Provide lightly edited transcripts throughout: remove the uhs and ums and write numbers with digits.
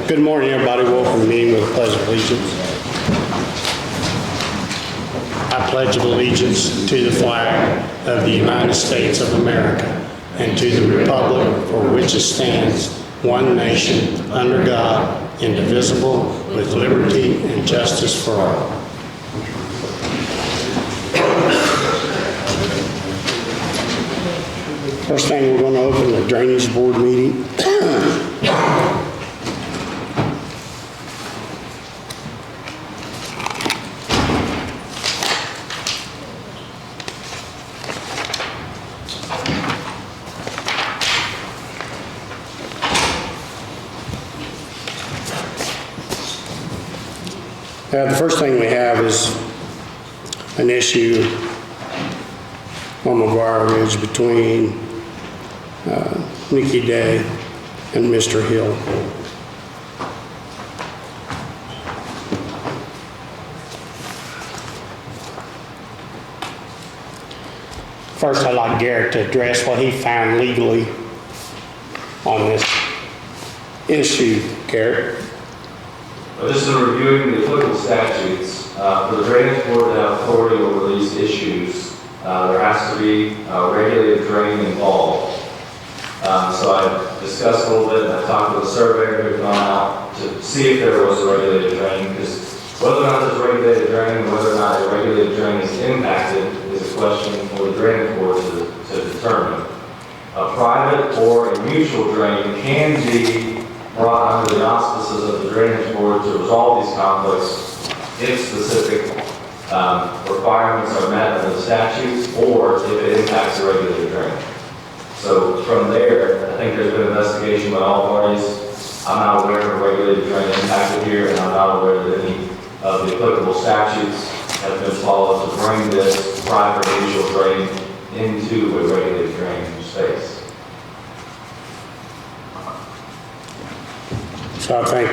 Good morning, everybody. Welcome to the meeting with a pledge of allegiance. I pledge allegiance to the flag of the United States of America and to the republic for which it stands, one nation, under God, indivisible, with liberty and justice for all. First thing, we're going to open the Drainage Board meeting. The first thing we have is an issue on McGuire Ridge between Nikki Day and Mr. Hill. First, I'd like Garrett to address what he found legally on this issue. Garrett? Just in reviewing the applicable statutes, for the Drainage Board to have authority over these issues, there has to be a regulated drain involved. So I discussed a little bit, and I talked with a surveyor who had gone out to see if there was a regulated drain, because whether or not there's a regulated drain, and whether or not a regulated drain is impacted, is a question for the Drainage Board to determine. A private or a mutual drain can be brought under the auspices of the Drainage Board to resolve these conflicts if specific requirements are met under the statutes, or if it impacts the regulated drain. So from there, I think there's been investigation by all parties. I'm not aware of a regulated drain impacted here, and I'm not aware that any of the applicable statutes have been followed to bring this private or mutual drain into a regulated drain space. So I think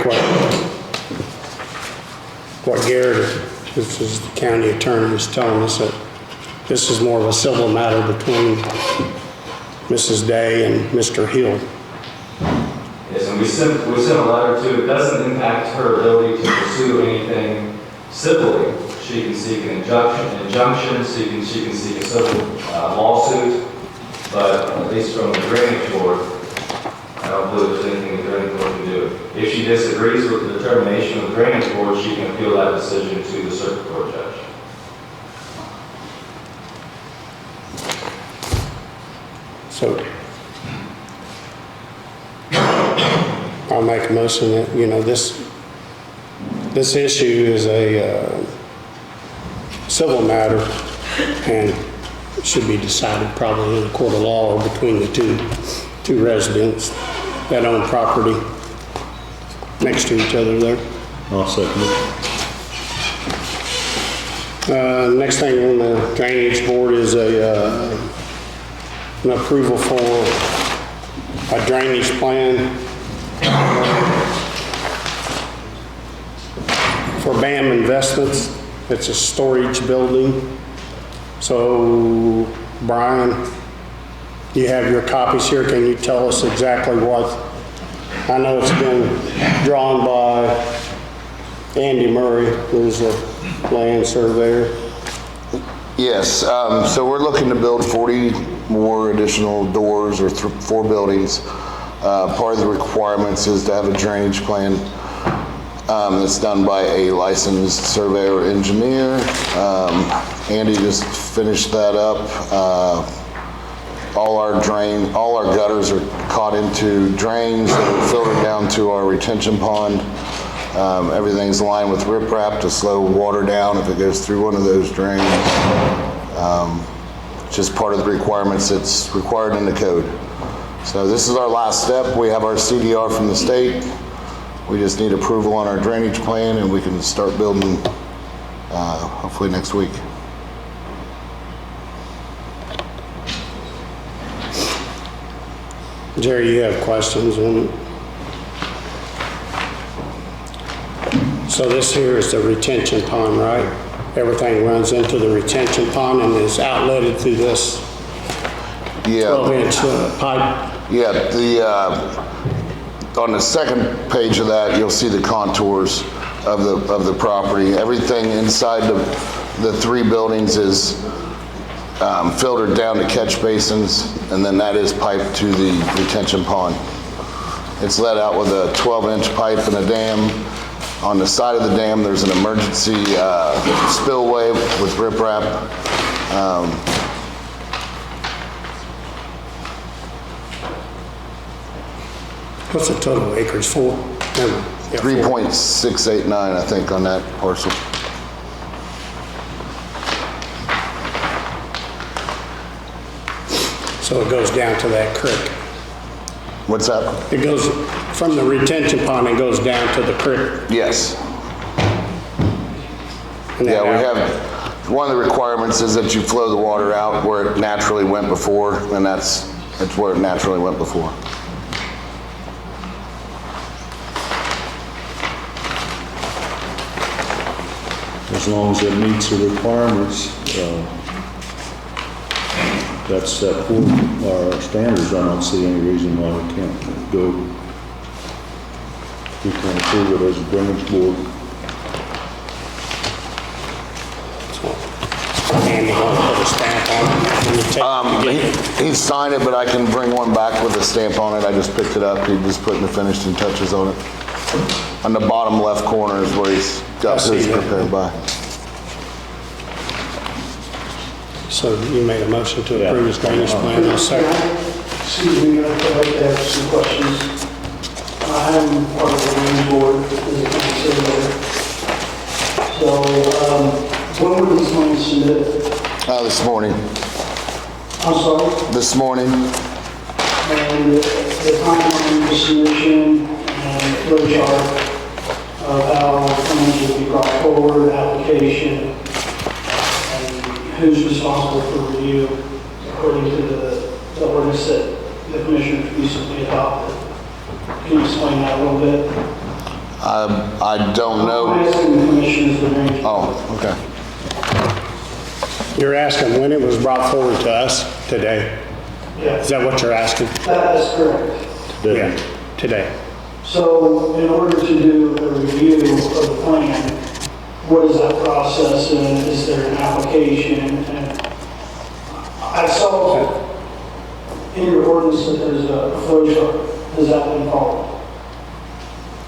what Garrett, this is the county attorney, is telling us that this is more of a civil matter between Mrs. Day and Mr. Hill. Yes, and we sent a letter to, it doesn't impact her ability to pursue anything civilly. She can seek an injunction, she can seek a civil lawsuit, but at least from the Drainage Board, I don't believe there's anything the Drainage Board can do. If she disagrees with the determination of the Drainage Board, she can appeal that decision to the circuit court judge. So I'll make a motion that, this issue is a civil matter and should be decided probably in a court of law or between the two residents that own property next to each other there. I'll second it. Next thing on the Drainage Board is an approval for a drainage plan for BAM Investments. It's a storage building. So, Brian, you have your copies here. Can you tell us exactly what? I know it's been drawn by Andy Murray, who's a land surveyor. Yes, so we're looking to build 40 more additional doors or 4 buildings. Part of the requirements is to have a drainage plan that's done by a licensed surveyor or engineer. Andy just finished that up. All our gutters are caught into drains that are filtered down to our retention pond. Everything's lined with riprap to slow water down if it goes through one of those drains. Just part of the requirements that's required in the code. So this is our last step. We have our CDR from the state. We just need approval on our drainage plan and we can start building hopefully next week. Jerry, you have questions on it? So this here is the retention pond, right? Everything runs into the retention pond and is outletted through this 12-inch pipe? Yeah, on the second page of that, you'll see the contours of the property. Everything inside the 3 buildings is filtered down to catch basins, and then that is piped to the retention pond. It's let out with a 12-inch pipe and a dam. On the side of the dam, there's an emergency spillway with riprap. What's the total acres for? 3.689, I think, on that parcel. So it goes down to that creek. What's that? It goes from the retention pond and goes down to the creek. Yes. And Yeah, then we out. have, one of the requirements is that you flow the water out where it naturally went before, and that's where it naturally went before. As long as it meets the requirements, that's set forth our standards, I don't see any reason why we can't go. We can approve it as a drainage board. And you want to put a stamp on it when you take He signed it, but I can bring one back with a stamp on it. I just picked it up. He just putting the finishing touches on it. On the bottom left corner is where he's got I see his that. prepared by. So you made a motion to approve his drainage plan, I'll second. Excuse me, I'd like to ask some questions. I'm part of the drainage board as a county surveyor. So, when were these plans submitted? This morning. I'm sorry? This morning. And the timeline for submission and flow chart of how plans will be brought forward, application, and who's responsible for review according to the ordinance that the commissioners recently adopted. Can you explain that a little bit? I don't I'm know. asking the commissioners the range. Oh, okay. You're asking when it was brought forward to us today? Yeah, Is that what you're asking? that is correct. Yeah, today. So in order to do a review of the plan, what is that process and is there an application? And I saw in your ordinance that there's a flow chart. Has that been followed?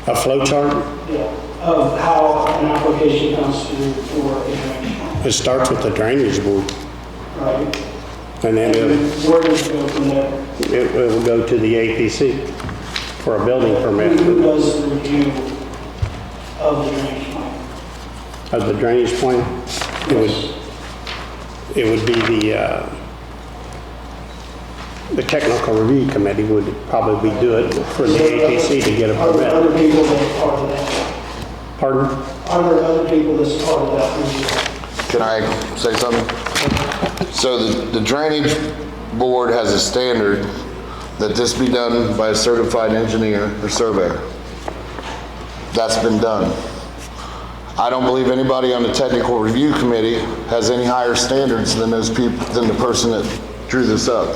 A flow chart? Yeah, of how an application comes through for a drainage plan, It starts with the drainage board, right? and then And where does it go from there? it will go to the APC for a building permit Who does the review of the drainage plan? of the drainage plan. It would be the technical review committee would probably do it for the APC to get a Are there permit. other people that are part of that? Pardon? Are there other people that's part of that review? Can I say something? So the drainage board has a standard that this be done by a certified engineer or surveyor. That's been done. I don't believe anybody on the technical review committee has any higher standards than those people, than the person that drew this up.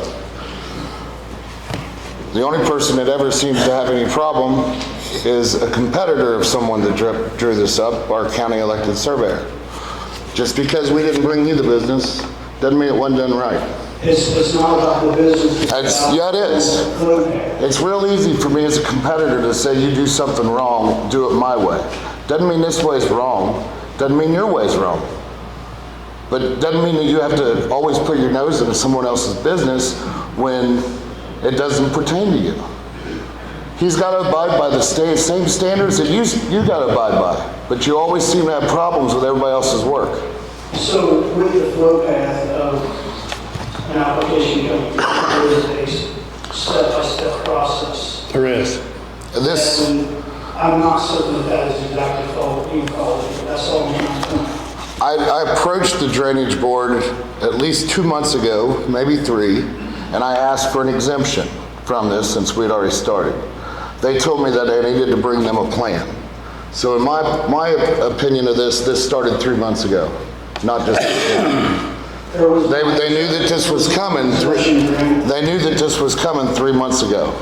The only person that ever seems to have any problem is a competitor of someone that drew this up, our county elected surveyor. Just because we didn't bring you the business, doesn't mean it wasn't done right. It's not about the business. it's about Yeah, it is. the flow path. It's real easy for me as a competitor to say you do something wrong, do it my way. Doesn't mean this way's wrong, doesn't mean your way's wrong. But it doesn't mean that you have to always put your nose into someone else's business when it doesn't pertain to you. He's got to abide by the same standards that you got to abide by, but you always seem to have problems with everybody else's work. So with the flow path of an application coming through, there is a step-by-step process. There is. This, And I'm not certain that that is exactly what you call it. That's all I'm trying to know. I approached the drainage board at least 2 months ago, maybe 3, and I asked for an exemption from this since we'd already started. They told me that I needed to bring them a plan. So in my opinion of this started 3 months ago, not just, There was they knew that this was coming, they knew that this was coming 3 months ago.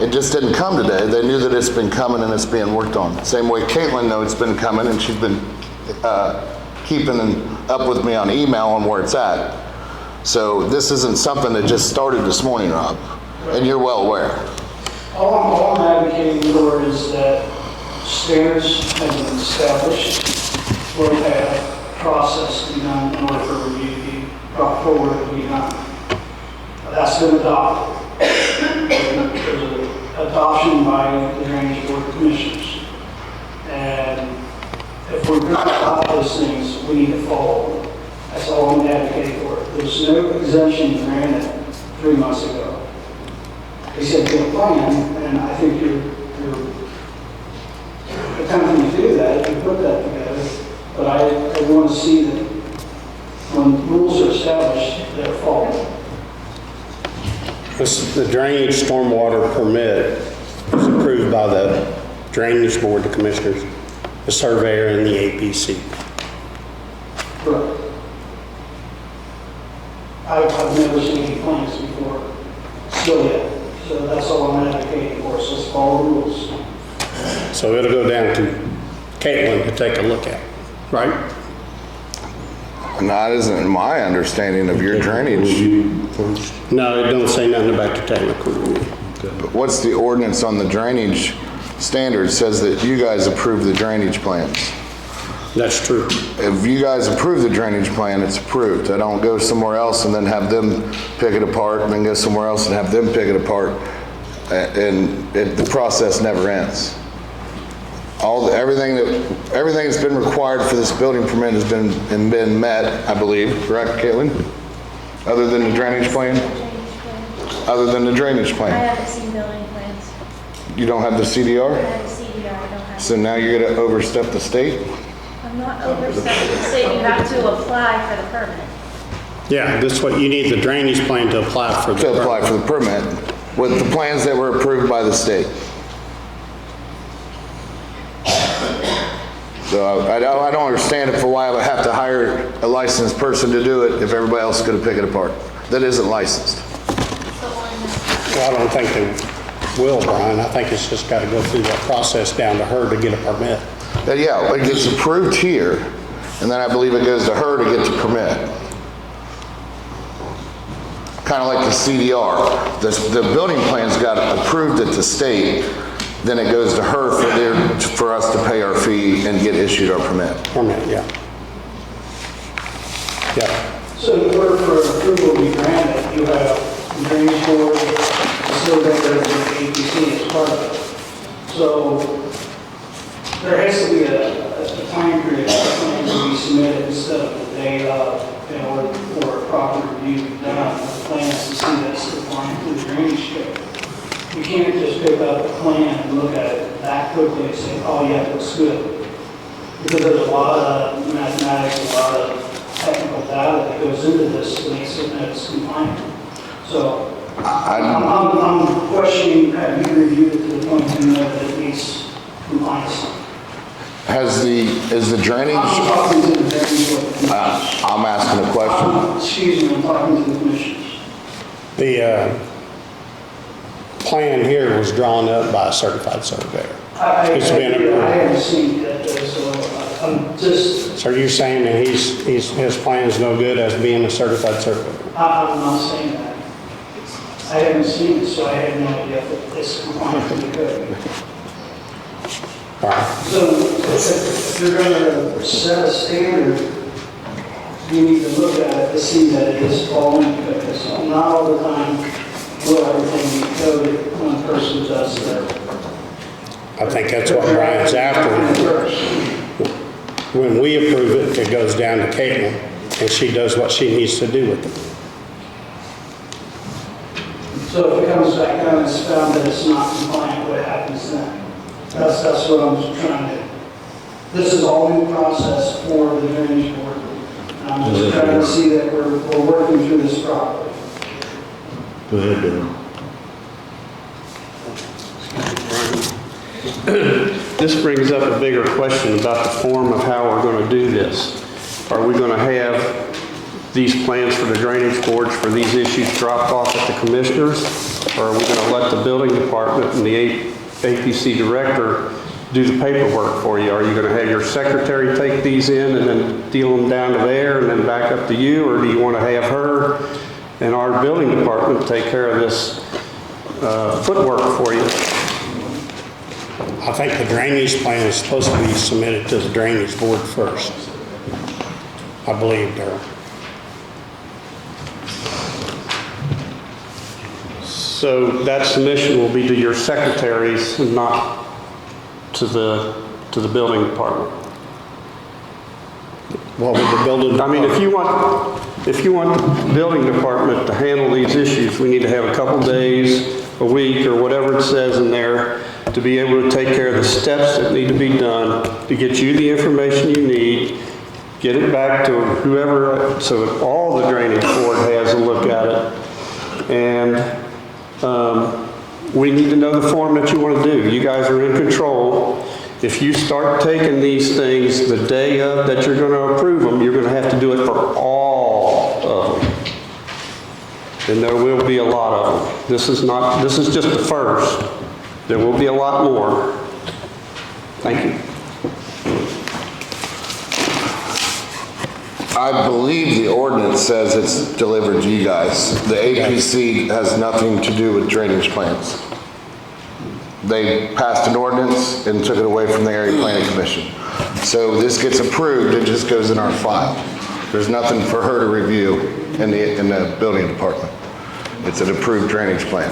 It just didn't come today. They knew that it's been coming and it's being worked on. Same way Caitlin knows it's been coming, and she's been keeping up with me on email on where it's at. So this isn't something that just started this morning, Rob, and you're well aware. All I'm advocating for is that standards have been established, will have process to be done in order for review to be brought forward to be done. That's been adopted. There's an adoption by the Drainage Board of Commissioners. And if we're going to adopt those things, we need to follow them. That's all I'm advocating for. There's no exemption granted 3 months ago. They said get a plan, and I think you're attempting to do that, if you put that together. But I want to see that when rules are established, they're followed. The drainage stormwater permit was approved by the Drainage Board of Commissioners, the surveyor, and the APC. Correct. I've never seen any plans before, still yet. So that's all I'm advocating for, so let's follow the rules. So it'll go down to Caitlin to take a look at, right? And that isn't my understanding of your drainage. Review first. No, it don't say nothing about the technical review. What's the ordinance on the drainage standards? Says that you guys approve the drainage plans. That's true. If you guys approve the drainage plan, it's approved. I don't go somewhere else and then have them pick it apart, and then go somewhere else and have them pick it apart, and the process never ends. Everything that's been required for this building permit has been met, I believe, correct, Caitlin? Other than the drainage plan? Other than the drainage I plan? haven't seen building plans. You don't have the CDR? I have a CDR, I don't have. So now you're gonna overstep the state? I'm not overstepping the state, you have to apply for the permit. Yeah, this is what you need, the drainage plan to apply for the To apply for the permit with the plans that were approved by the state. So I don't understand why I would have to hire a licensed person to do it if everybody else is gonna pick it apart. That isn't licensed. Well, I don't think they will, Brian. I think it's just got to go through that process down to her to get a permit. Yeah, it gets approved here, and then I believe it goes to her to get the permit. Kind of like the CDR. The building plans got approved at the state, then it goes to her for us to pay our fee and get issued our permit. Permit, yeah. Yeah. So in order for approval to be granted, you have the drainage board, the surveyor, and the APC as part of it. So there has to be a time period for plans to be submitted instead of the day of, in order for a proper review to be done. The plans to see that's compliant to the drainage code. You can't just pick up a plan and look at it that quickly and say, oh yeah, it looks good. Because there's a lot of mathematics, a lot of technical data that goes into this to make certain that it's compliant. So I'm questioning, have you reviewed it to the point you know that it meets compliance? Is the drainage? I'm talking to the drainage board of commissioners. I'm asking a question. Excuse me, I'm talking to the commissioners. The plan here was drawn up by a certified surveyor. It's been approved. I haven't seen it yet, so I'm just, So you're saying that his plan's no good as being a certified surveyor? I'm not saying that. I haven't seen it, so I have no idea if it's compliant to the code. All right. So if you're going to set a standard, you need to look at it to see that it is following the code. So not all the time will everything be coded when a person does their. I think that's what Brian's after. When we approve it, it goes down to Caitlin, and she does what she needs to do with it. So if it comes back down and it's found that it's not compliant, what happens then? That's what I'm trying to. This is all new process for the drainage board. And I'm just trying to see that we're working through this properly. Go ahead, Darren. This brings up a bigger question about the form of how we're going to do this. Are we going to have these plans for the drainage boards for these issues dropped off at the commissioners? Or are we gonna let the building department and the APC director do the paperwork for you? Are you gonna have your secretary take these in and then deal them down to there and then back up to you? Or do you wanna have her and our building department take care of this footwork for you? I think the drainage plan is supposed to be submitted to the drainage board first. I believe, Darrell. So that submission will be to your secretaries and not to the building department. What would the building? I mean, if you want the building department to handle these issues, we need to have a couple days, a week, or whatever it says in there to be able to take care of the steps that need to be done to get you the information you need, get it back to whoever, so that all the drainage board has a look at it. And we need to know the form that you want to do. You guys are in control. If you start taking these things the day of that you're going to approve them, you're going to have to do it for all of them. And there will be a lot of them. This is just the first. There will be a lot more. Thank you. I believe the ordinance says it's delivered to you guys. The APC has nothing to do with drainage plans. They passed an ordinance and took it away from the Area Planning Commission. So this gets approved, it just goes in our file. There's nothing for her to review in the building department. It's an approved drainage plan.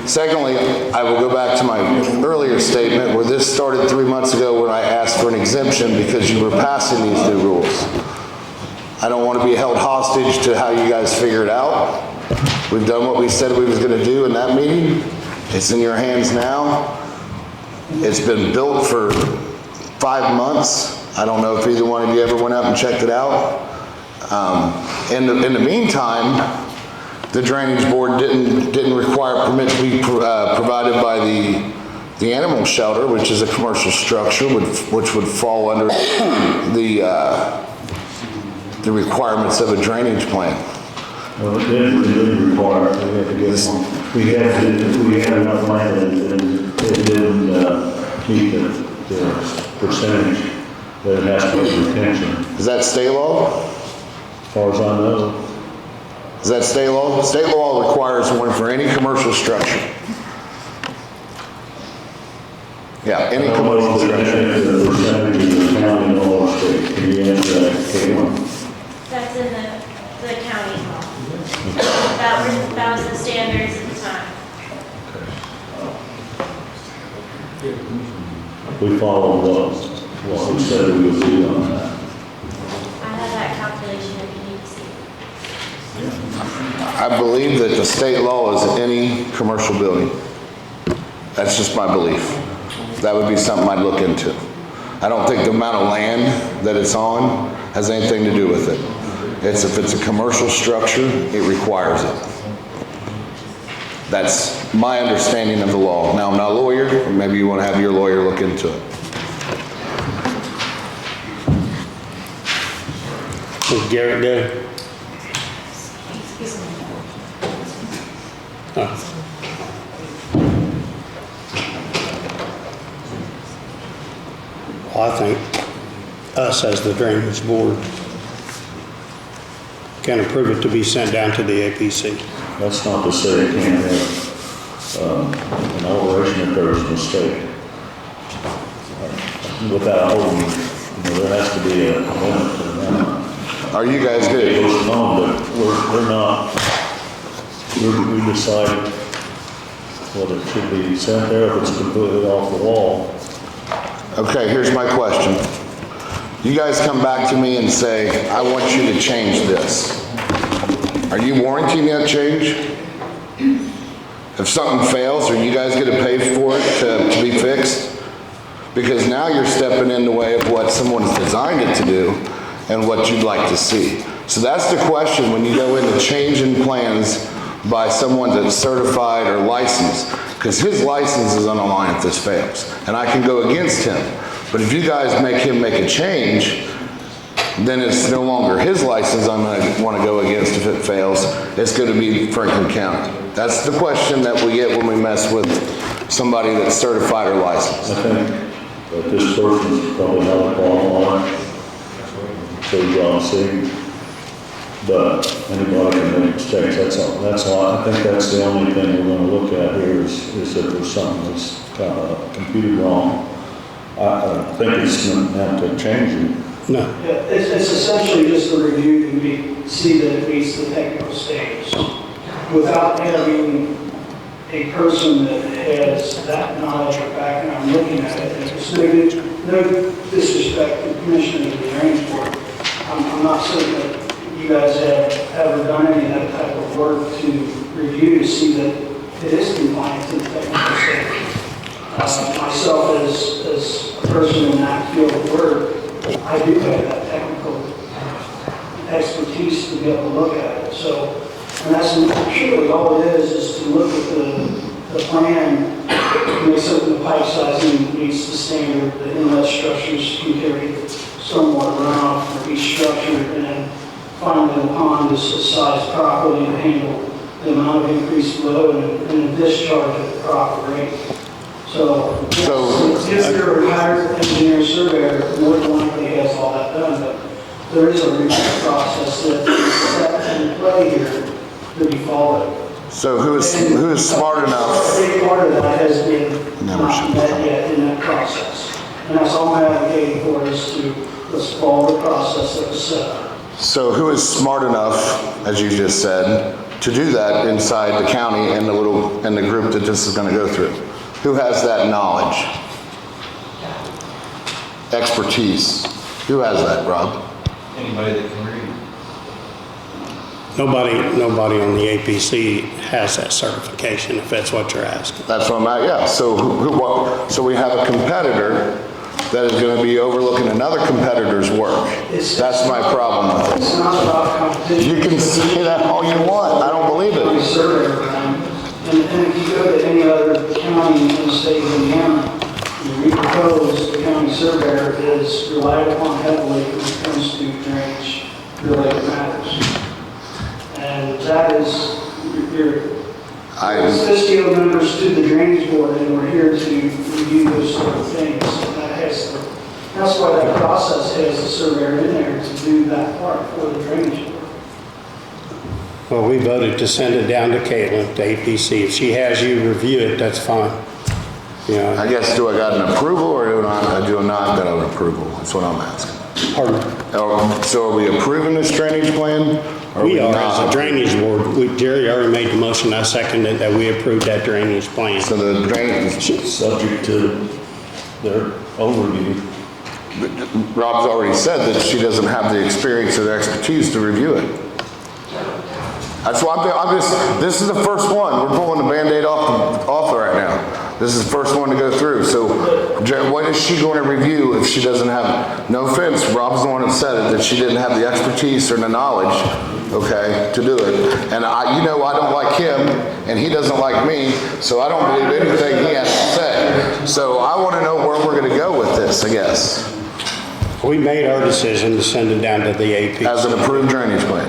Secondly, I will go back to my earlier statement where this started 3 months ago when I asked for an exemption because you were passing these new rules. I don't want to be held hostage to how you guys figure it out. We've done what we said we was going to do in that meeting. It's in your hands now. It's been built for 5 months. I don't know if either one of you ever went out and checked it out. In the meantime, the drainage board didn't require permit to be provided by the animal shelter, which is a commercial structure, which would fall under the requirements of a drainage plan. Well, it didn't require, we had to get one. We had enough land and it didn't meet the percentage that it has to be retention. Is that state law? As far as I know. Is that state law? State law requires one for any commercial structure. Yeah, any commercial structure. The percentage of the county law state, can you answer that, Caitlin? That's in the county law. That was the standards at the time. We followed what we said we would do on that. I have that calculation if you need to see it. I believe that the state law is any commercial building. That's just my belief. That would be something I'd look into. I don't think the amount of land that it's on has anything to do with it. If it's a commercial structure, it requires it. That's my understanding of the law. Now, I'm not a lawyer, or maybe you want to have your lawyer look into it. Is Garrett good? Well, I think us as the drainage board can approve it to be sent down to the APC. That's not to say it can't have an alteration if there's a mistake. Without holding, there has to be a limit to that. Are you guys good? But we're not, we decide whether it should be sent there, if it's completely off the wall. Okay, here's my question. You guys come back to me and say, I want you to change this. Are you warranting that change? If something fails, are you guys gonna pay for it to be fixed? Because now you're stepping in the way of what someone's designed it to do and what you'd like to see. So that's the question when you go into changing plans by someone that's certified or licensed, because his license is on the line if this fails, and I can go against him. But if you guys make him make a change, then it's no longer his license I'm gonna wanna go against if it fails. It's gonna be Franklin County. That's the question that we get when we mess with somebody that's certified or licensed. I think that this person's probably not qualified, so John said, but anybody can make mistakes, that's all, I think that's the only thing we're gonna look at here is that there's something that's kind of computed wrong. I think it's gonna have to change it. No. Yeah, it's essentially just a review to see that it meets the technical stage. Without having a person that has that knowledge or background looking at it, and there's no disrespect to the Commissioner of the Drainage Board. I'm not certain that you guys have ever done any of that type of work to review to see that it is compliant to the technical stage. Myself, as a person in that field of work, I do have that technical expertise to be able to look at it. So, and that's really all it is to look at the plan, make certain the pipe sizing meets the standard, the inlet structures can carry stormwater runoff for each structure, and then finally the pond is sized properly to handle the amount of increased load and the discharge at the proper rate. So if you're a retired engineer surveyor, more than likely has all that done, but there is a review process that is set in play here to be followed. So who is smart enough? A big part of that has been not met yet in that process. And that's all I'm advocating for is to let's follow the process that was set up. So who is smart enough, as you just said, to do that inside the county and the group that this is gonna go through? Who has that knowledge? Expertise? Who has that, Rob? Anybody that can read. Nobody on the APC has that certification, if that's what you're asking. That's what I'm at, yeah. So so we have a competitor that is gonna be overlooking another competitor's work. That's my problem with It's it. not about competition. You can say that all you want, I don't believe County it. surveyor, and if you go to any other county in the state of Indiana, we propose the county surveyor is relied upon heavily when it comes to drainage related matters. And that is, your STO members to the drainage board, and we're here to review those sort of things. And that's why that process has a surveyor in there to do that part for the drainage board. Well, we voted to send it down to Caitlin, to APC. If she has you review it, that's fine. You know, I guess, do I got an approval or do I not got an approval? That's what I'm asking. pardon? So are we approving this drainage plan? Or We are, not? as a drainage board, Jerry already made the motion, I seconded that we approved that drainage plan. So the drainage, Subject to their overview. Rob's already said that she doesn't have the experience or the expertise to review it. That's why I'm just, this is the first one. We're pulling the Band-Aid off right now. This is the first one to go through. So what is she going to review if she doesn't have, no offense, Rob's the one that said it, that she didn't have the expertise or the knowledge, okay, to do it. And I don't like him and he doesn't like me, so I don't believe anything he has to say. So I want to know where we're going to go with this, I guess, We made our decision to send it down to the AP. as an approved drainage plan.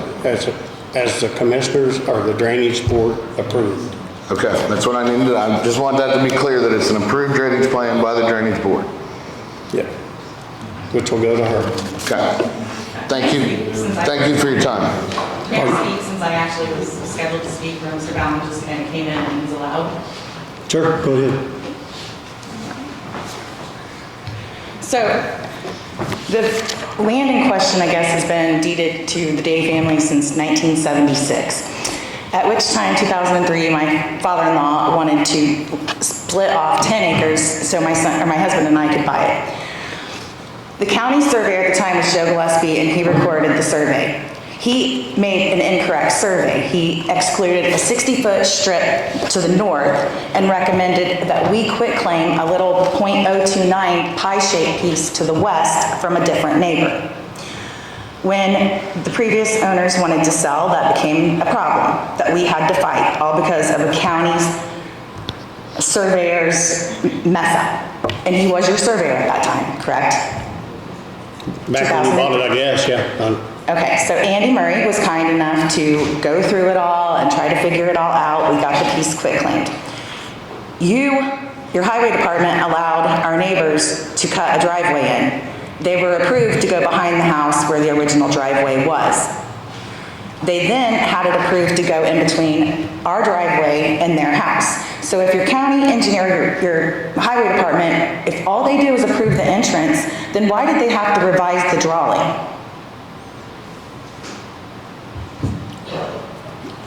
As the commissioners or the drainage board approved. Okay, that's what I needed. I just want that to be clear that it's an approved drainage plan by the drainage board. Yeah. Which will go to her. Okay. Thank you. Thank you for your time. May I speak since I actually was scheduled to speak when Mr. Bauman just kind of came in and was allowed? Sure, go ahead. So the land in question, I guess, has been deeded to the Day family since 1976. At which time, 2003, my father-in-law wanted to split off 10 acres so my husband and I could buy it. The county surveyor at the time was Joe Gillespie, and he recorded the survey. He made an incorrect survey. He excluded a 60-foot strip to the north and recommended that we quit claim a little .029 pie-shaped piece to the west from a different neighbor. When the previous owners wanted to sell, that became a problem that we had to fight, all because of the county's surveyor's mess up. And he was your surveyor at that time, correct? Back when you bought it, I guess, yeah. Okay, so Andy Murray was kind enough to go through it all and try to figure it all out. We got the piece quitclaimed. Your highway department allowed our neighbors to cut a driveway in. They were approved to go behind the house where the original driveway was. They then had it approved to go in between our driveway and their house. So if your county engineer, your highway department, if all they do is approve the entrance, then why did they have to revise the drawing?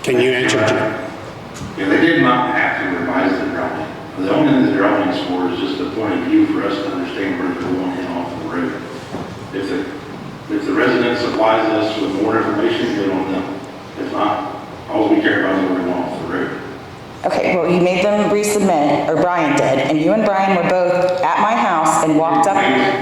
Can you answer? Yeah, they did not have to revise the drawing. The only thing the drawing is for is just a point of view for us to understand where they're going in off the road. If the resident supplies us with more information, good on them. If not, all we care about is where they're going off the road. Okay, well, you made them resubmit, or Brian did, and you and Brian were both at my house and walked up.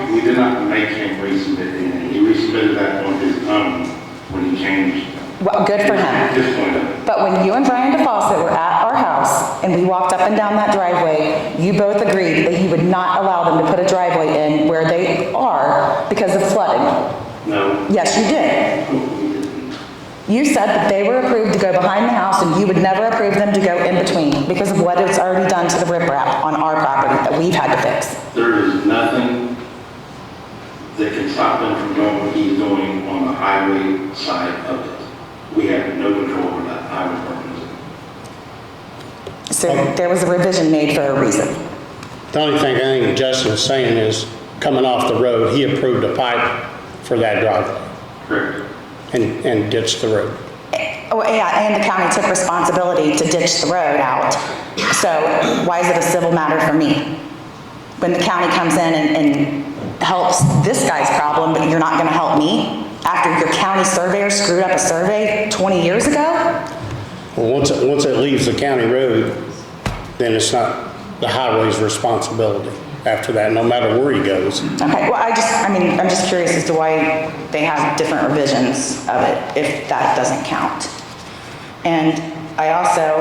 We did not make him resubmit anything. He resubmitted that on his own when he changed. Well, good for him. His point of it. But when you and Brian DeFawcett were at our house and we walked up and down that driveway, you both agreed that you would not allow them to put a driveway in where they are because of flooding. No. Yes, you did. You said that they were approved to go behind the house and you would never approve them to go in between because of what it's already done to the riprap on our property that we've had to fix. There is nothing that can stop them from going what he's doing on the highway side of it. We have no control over that highway department. So there was a revision made for a reason. The only thing I think Justin is saying is, coming off the road, he approved a pipe for that driveway Correct. and ditched the road. Oh, yeah, and the county took responsibility to ditch the road out. So why is it a civil matter for me? When the county comes in and helps this guy's problem, but you're not gonna help me? After your county surveyor screwed up a survey 20 years ago? Well, once it leaves the county road, then it's not the highway's responsibility after that, no matter where he goes. Okay, well, I'm just curious as to why they have different revisions of it, if that doesn't count. And I also,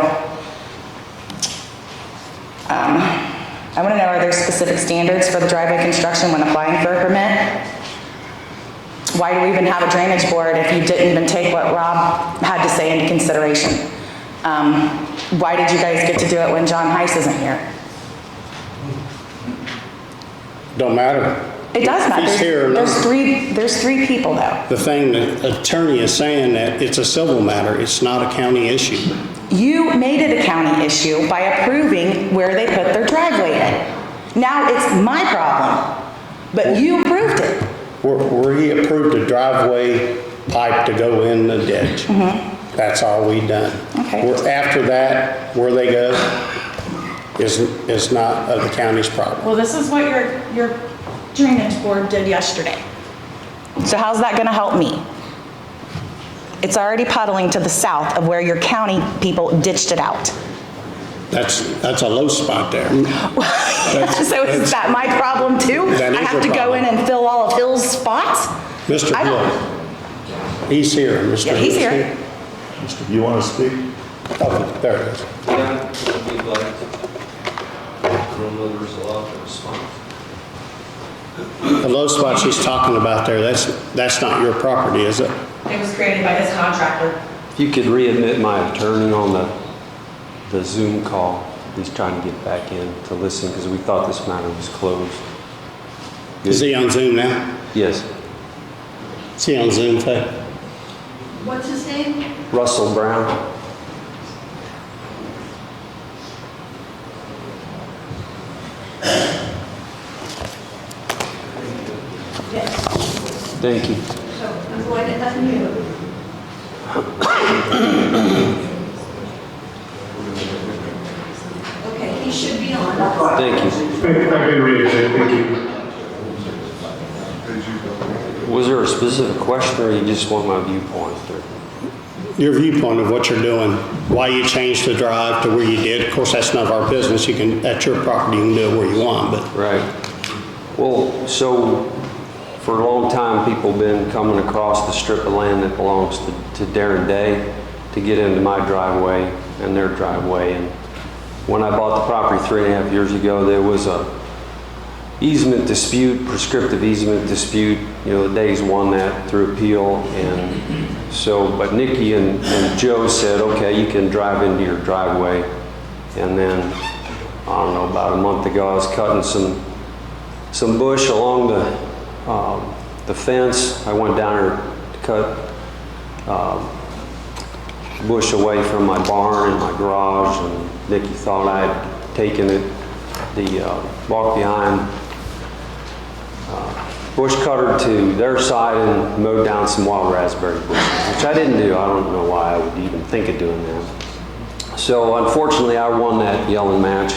I wanna know, are there specific standards for the driveway construction when applying for a permit? Why do we even have a drainage board if you didn't even take what Rob had to say into consideration? Why did you guys get to do it when Jon Heiss isn't here? Don't matter. It does matter. He's here or not. There's three people though. The thing the attorney is saying that it's a civil matter, it's not a county issue. You made it a county issue by approving where they put their driveway in. Now it's my problem, but you approved it. Where he approved a driveway pipe to go in the ditch. That's all we done. Okay. After that, where they go is not of the county's problem. Well, this is what your drainage board did yesterday. So how's that gonna help me? It's already puddling to the south of where your county people ditched it out. That's a low spot there. So is that my problem too? That is I have your to go problem. in and fill all of Hill's spots? Mr. I don't- Hill, he's here, Mr. Yeah, he's Hill's here. Mr., do you want to speak? Oh, there it is. Yeah, we'd like to rule the result of response. The low spot she's talking about there, that's not your property, is it? It was created by his contractor. If you could readmit my attorney on the Zoom call, he's trying to get back in to listen because we thought this matter was closed. Is he on Zoom now? Yes, Is he on Zoom, Faye? What's his name? Russell Brown. Yes. Thank you. So I'm going to unmute. Okay, he should be on. Thank you. I can read it, thank you. Was there a specific question or you just want my viewpoint there? Your viewpoint of what you're doing, why you changed the drive to where you did. Of course, that's none of our business. You can, at your property, you can do it where you want, but Right. Well, so for a long time, people been coming across the strip of land that belongs to Darren Day to get into my driveway and their driveway. And when I bought the property 3.5 years ago, there was a easement dispute, prescriptive easement dispute. You know, the Days won that through appeal, and so, but Nikki and Joe said, okay, you can drive into your driveway. And then, I don't know, about a month ago, I was cutting some bush along the fence. I went down there to cut bush away from my barn and my garage, and Nikki thought I had taken walk behind bush cutter to their side and mowed down some wild raspberry bushes, which I didn't do. I don't know why I would even think of doing that. So unfortunately, I won that yelling match,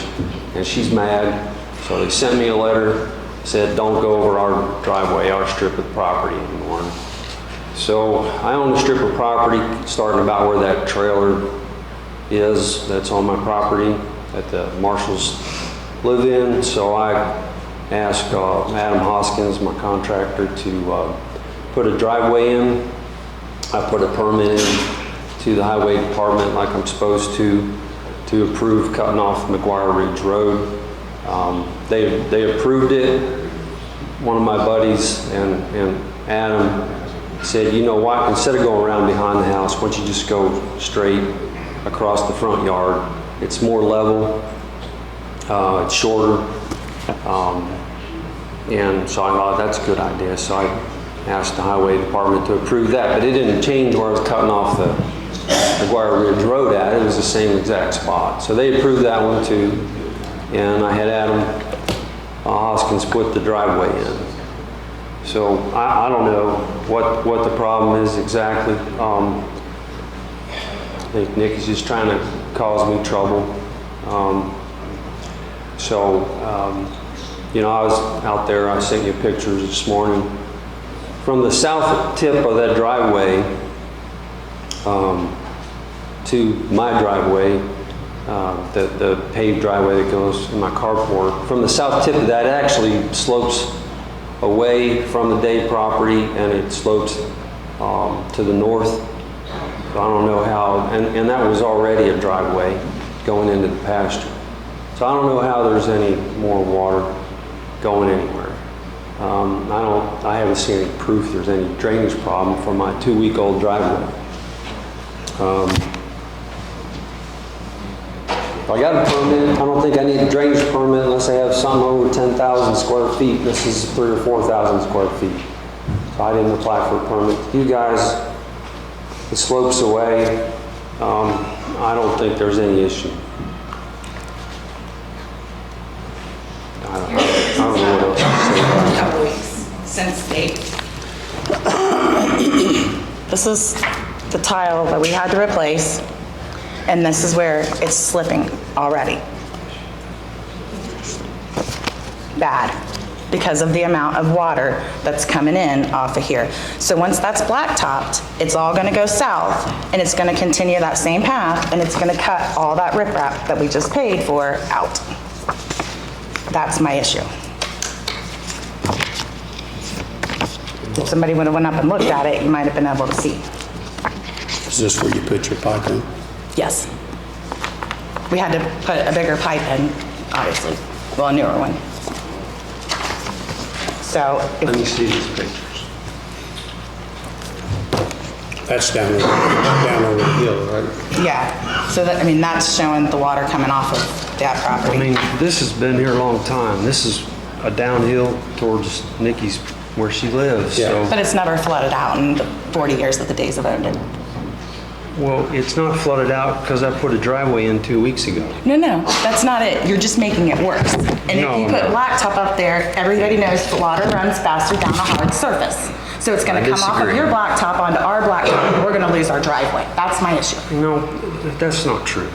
and she's mad. So they sent me a letter, said don't go over our driveway, our strip of property anymore. So I own a strip of property starting about where that trailer is that's on my property that the marshals live in. So I asked Adam Hoskins, my contractor, to put a driveway in. I put a permit in to the highway department like I'm supposed to approve cutting off McGuire Ridge Road. They approved it. One of my buddies and Adam said, you know what, instead of going around behind the house, why don't you just go straight across the front yard? It's more level, it's shorter, and so I thought that's a good idea. So I asked the highway department to approve that, but it didn't change where I was cutting off the McGuire Ridge Road at. It was the same exact spot. So they approved that one too, and I had Adam Hoskins put the driveway in. So I don't know what the problem is exactly. I think Nikki's just trying to cause me trouble. You know, I was out there, I sent you pictures this morning. From the south tip of that driveway to my driveway, the paved driveway that goes in my carport, from the south tip of that, it actually slopes away from the Day property, and it slopes to the north. So I don't know how, and that was already a driveway going into the pasture. So I don't know how there's any more water going anywhere. I haven't seen any proof there's any drainage problem for my 2-week-old driveway. I got a permit. I don't think I need a drainage permit unless I have something over 10,000 square feet. This is 3,000 or 4,000 square feet. So I didn't apply for a permit. You guys, it slopes away. I don't think there's any issue. I don't know what else to say about it. Couple weeks since date. This is the tile that we had to replace, and this is where it's slipping already. Bad, because of the amount of water that's coming in off of here. So once that's blacktopped, it's all gonna go south, and it's gonna continue that same path, and it's gonna cut all that riprap that we just paid for out. That's my issue. If somebody would have went up and looked at it, you might have been able to see. Is this where you put your pipe in? Yes. We had to put a bigger pipe in, obviously, well, a newer one. So, Let me see these pictures. That's down over the hill, right? yeah, so that, I mean, that's showing the water coming off of that I property. mean, this has been here a long time. This is a downhill towards Nikki's, where she lives, Yeah. so. But it's never flooded out in the 40 years that the Days have owned it. Well, it's not flooded out because I put a driveway in 2 weeks ago. No, that's not it. You're just making it worse. And if No, you put no. blacktop up there, everybody knows the water runs faster down a hard surface. So it's gonna I come off of disagree. your blacktop onto our blacktop, and we're gonna lose our driveway. That's my issue. No, that's not true.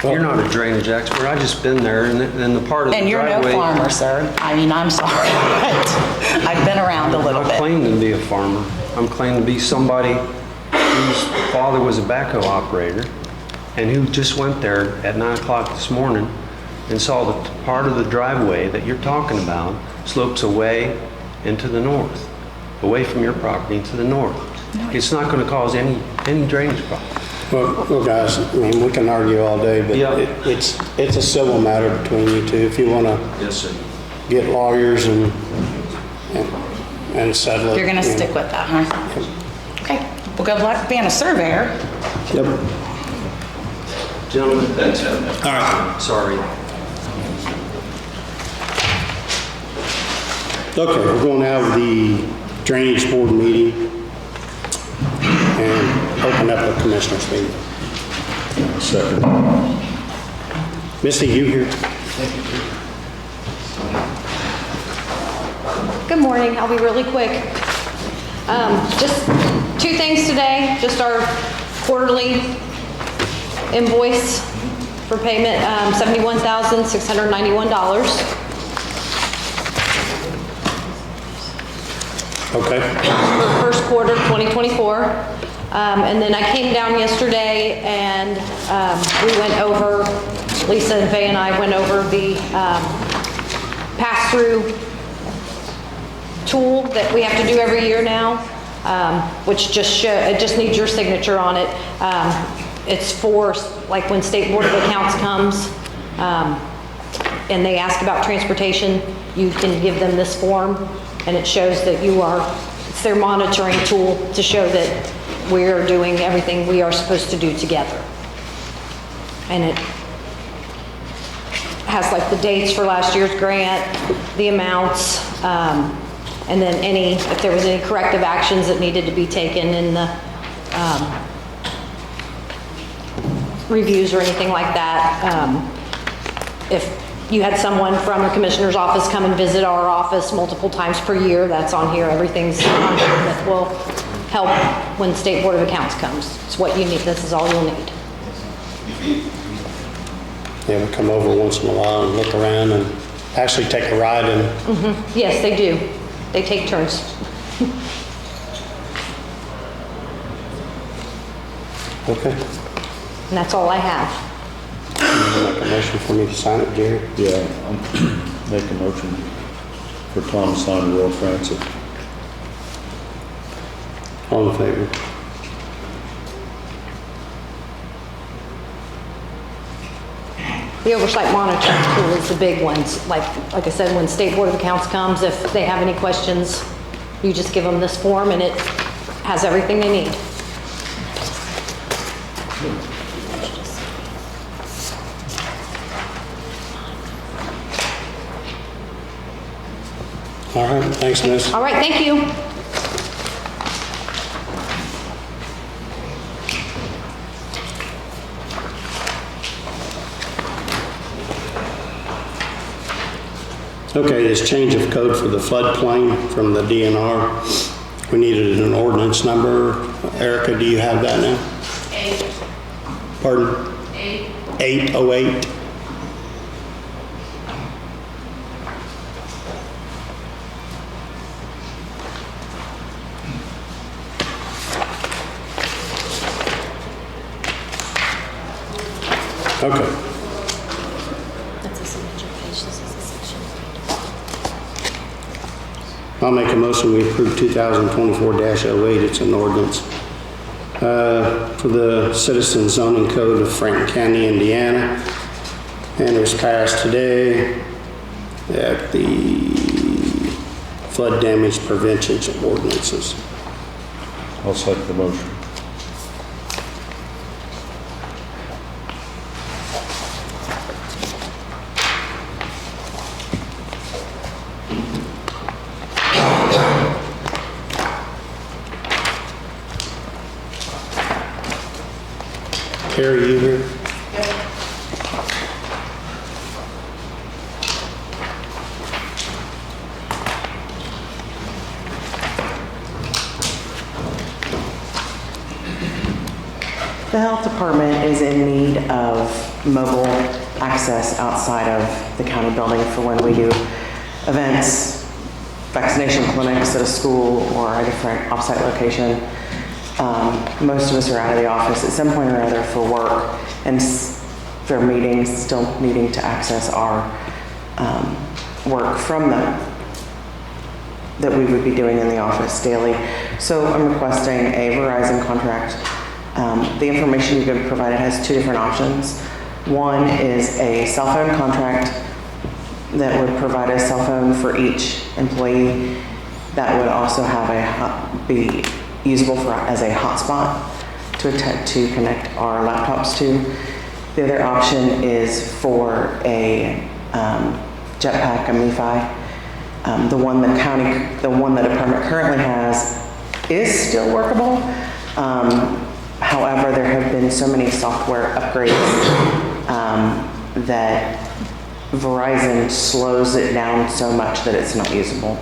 You're not a drainage expert. I just been there, and the part of the And you're driveway. no farmer, sir. I mean, I'm sorry, but I've been around a little I'm not bit. claiming to be a farmer. I'm claiming to be somebody whose father was a backhoe operator and who just went there at 9 o'clock this morning and saw the part of the driveway that you're talking about slopes away into the north, away from your property to the north. It's not going to cause any drainage problem. Well, guys, I mean, we can argue all day, but Yeah. it's a civil matter between you two. If you want to Yes, sir. get lawyers and settle it. You're gonna you know. stick with that, huh? Okay, well, good luck being a surveyor. Yep. Gentlemen, All right. sorry. Okay, we're going to have the Drainage Board meeting and open up a Commissioners meeting. Second. Missy, you here? Good morning, I'll be really quick. Just two things today, just our quarterly invoice for payment, $71,691. Okay. For first quarter 2024. And then I came down yesterday and we went over, Lisa and Faye and I went over the pass-through tool that we have to do every year now, which it just needs your signature on it. It's for, like, when State Board of Accounts comes and they ask about transportation, you can give them this form and it shows that it's their monitoring tool to show that we're doing everything we are supposed to do together. And it has like the dates for last year's grant, the amounts, and then if there was any corrective actions that needed to be taken in the reviews or anything like that. If you had someone from the commissioner's office come and visit our office multiple times per year, that's on here. Everything's on here that will help when State Board of Accounts comes. It's what you need. This is all you'll need. Yeah, we come over once in a while and look around and actually take a ride and Yes, they do. They take turns. okay. And that's all I have. Make a motion for me to sign it, Jerry. Yeah, I'll make a motion for Tom to sign the Royal Transit. All in favor? The oversight monitoring tool is the big ones. Like I said, when State Board of Accounts comes, if they have any questions, you just give them this form and it has everything they need. All right, thanks, miss. All right, thank you. Okay, this change of code for the floodplain from the DNR. We needed an ordinance number. Erica, do you have that now? 8. Pardon? 8. 808. Okay. That's a signature page, this is a section. I'll make a motion, we approve 2024-08, it's an ordinance for the Citizen Zoning Code of Franklin County, Indiana, and it was passed today at the Flood Damage Prevention Ordinances. I'll second the motion. Carrie, you here? The health department is in need of mobile access outside of the county building for when we do events, vaccination clinics at a school or a different offsite location. Most of us are out of the office at some point or other for work, and their meetings still needing to access our work from them that we would be doing in the office daily. So I'm requesting a Verizon contract. The information you've been provided has two different options. One is a cell phone contract, that would provide a cell phone for each employee that would also have be usable as a hotspot to connect our laptops to. The other option is for a jetpack, a MiFi. The one the department currently has is still workable. However, there have been so many software upgrades that Verizon slows it down so much that it's not usable.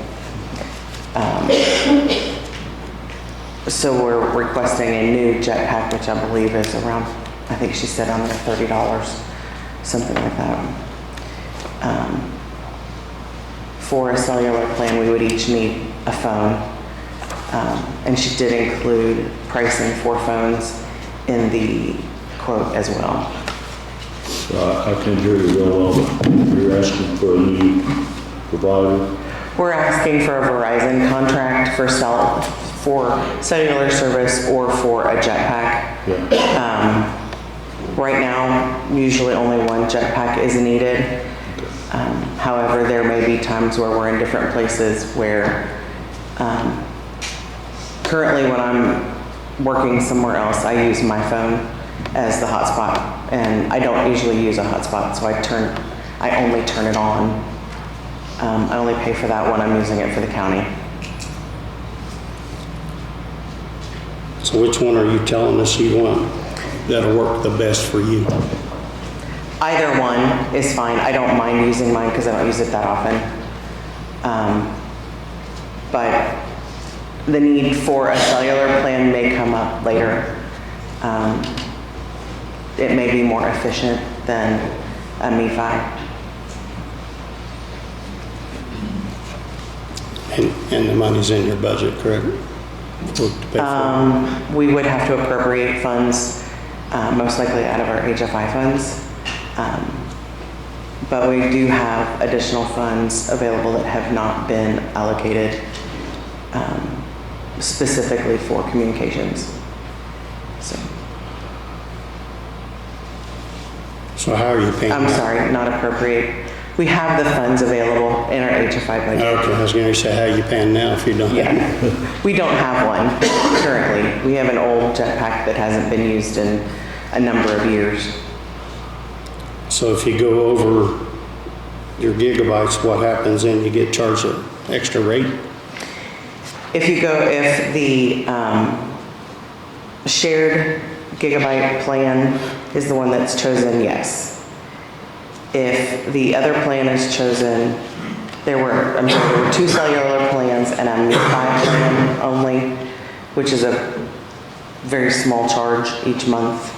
So we're requesting a new jetpack, which I believe is around, I think she said under $30, something like that. For a cellular plan, we would each need a phone. And she did include pricing for phones in the quote as well. I can hear you real well, but you're asking for a new provider. We're asking for a Verizon contract for cellular service or for a jetpack. Yeah. Right now, usually only one jetpack is needed. However, there may be times where we're in different places where currently when I'm working somewhere else, I use my phone as the hotspot, and I don't usually use a hotspot, so I only turn it on. I only pay for that when I'm using it for the county. So which one are you telling us you want that'll work the best for you? Either one is fine. I don't mind using mine because I don't use it that often. But the need for a cellular plan may come up later. It may be more efficient than a MiFi. And the money's in your budget, correct? To pay for We would have to appropriate funds, most likely out of our HFI funds. But we do have additional funds available that have not been allocated specifically for communications. So how are you paying I'm that? sorry, not appropriate. We have the funds available in our HFI budget. Okay, I was going to say, how are you paying now if you don't have it? Yeah, we don't have one currently. We have an old jetpack that hasn't been used in a number of years. So if you go over your gigabytes, what happens then? You get charged an extra rate? If the shared gigabyte plan is the one that's chosen, yes. If the other plan is chosen, there were 2 cellular plans and a MiFi plan only, which is a very small charge each month.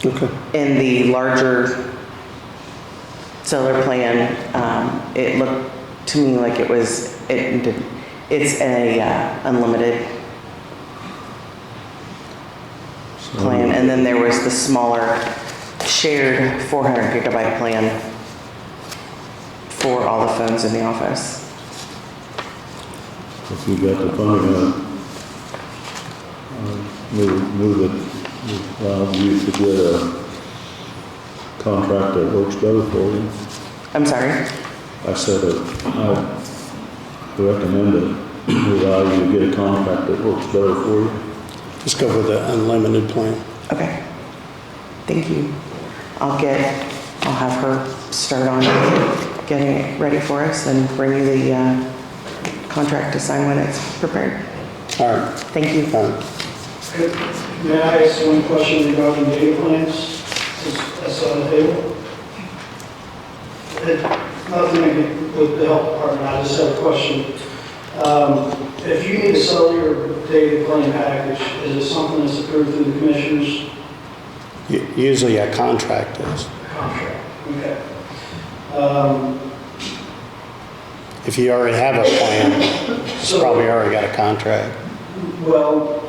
Okay. In the larger cellular plan, it looked to me like it's a unlimited plan, and then there was the smaller shared 400 gigabyte plan for all the phones in the office. If you got the funding, move it, allow you to get a contract that works better for you. I'm sorry? I said I recommend it, allow you to get a contract that works better for you. Just go with the unlimited plan. Okay. Thank you. I'll have her start on getting it ready for us and bring you the contract to sign when it's prepared. All right. Thank you. All right. May I ask one question regarding data plans? That's on the table. Nothing with the health department, I just have a question. If you need a cellular data plan package, is it something that's approved through the commissioners? Usually a contract is. Contract, okay. If you already have a plan, it's probably already got a contract. Well,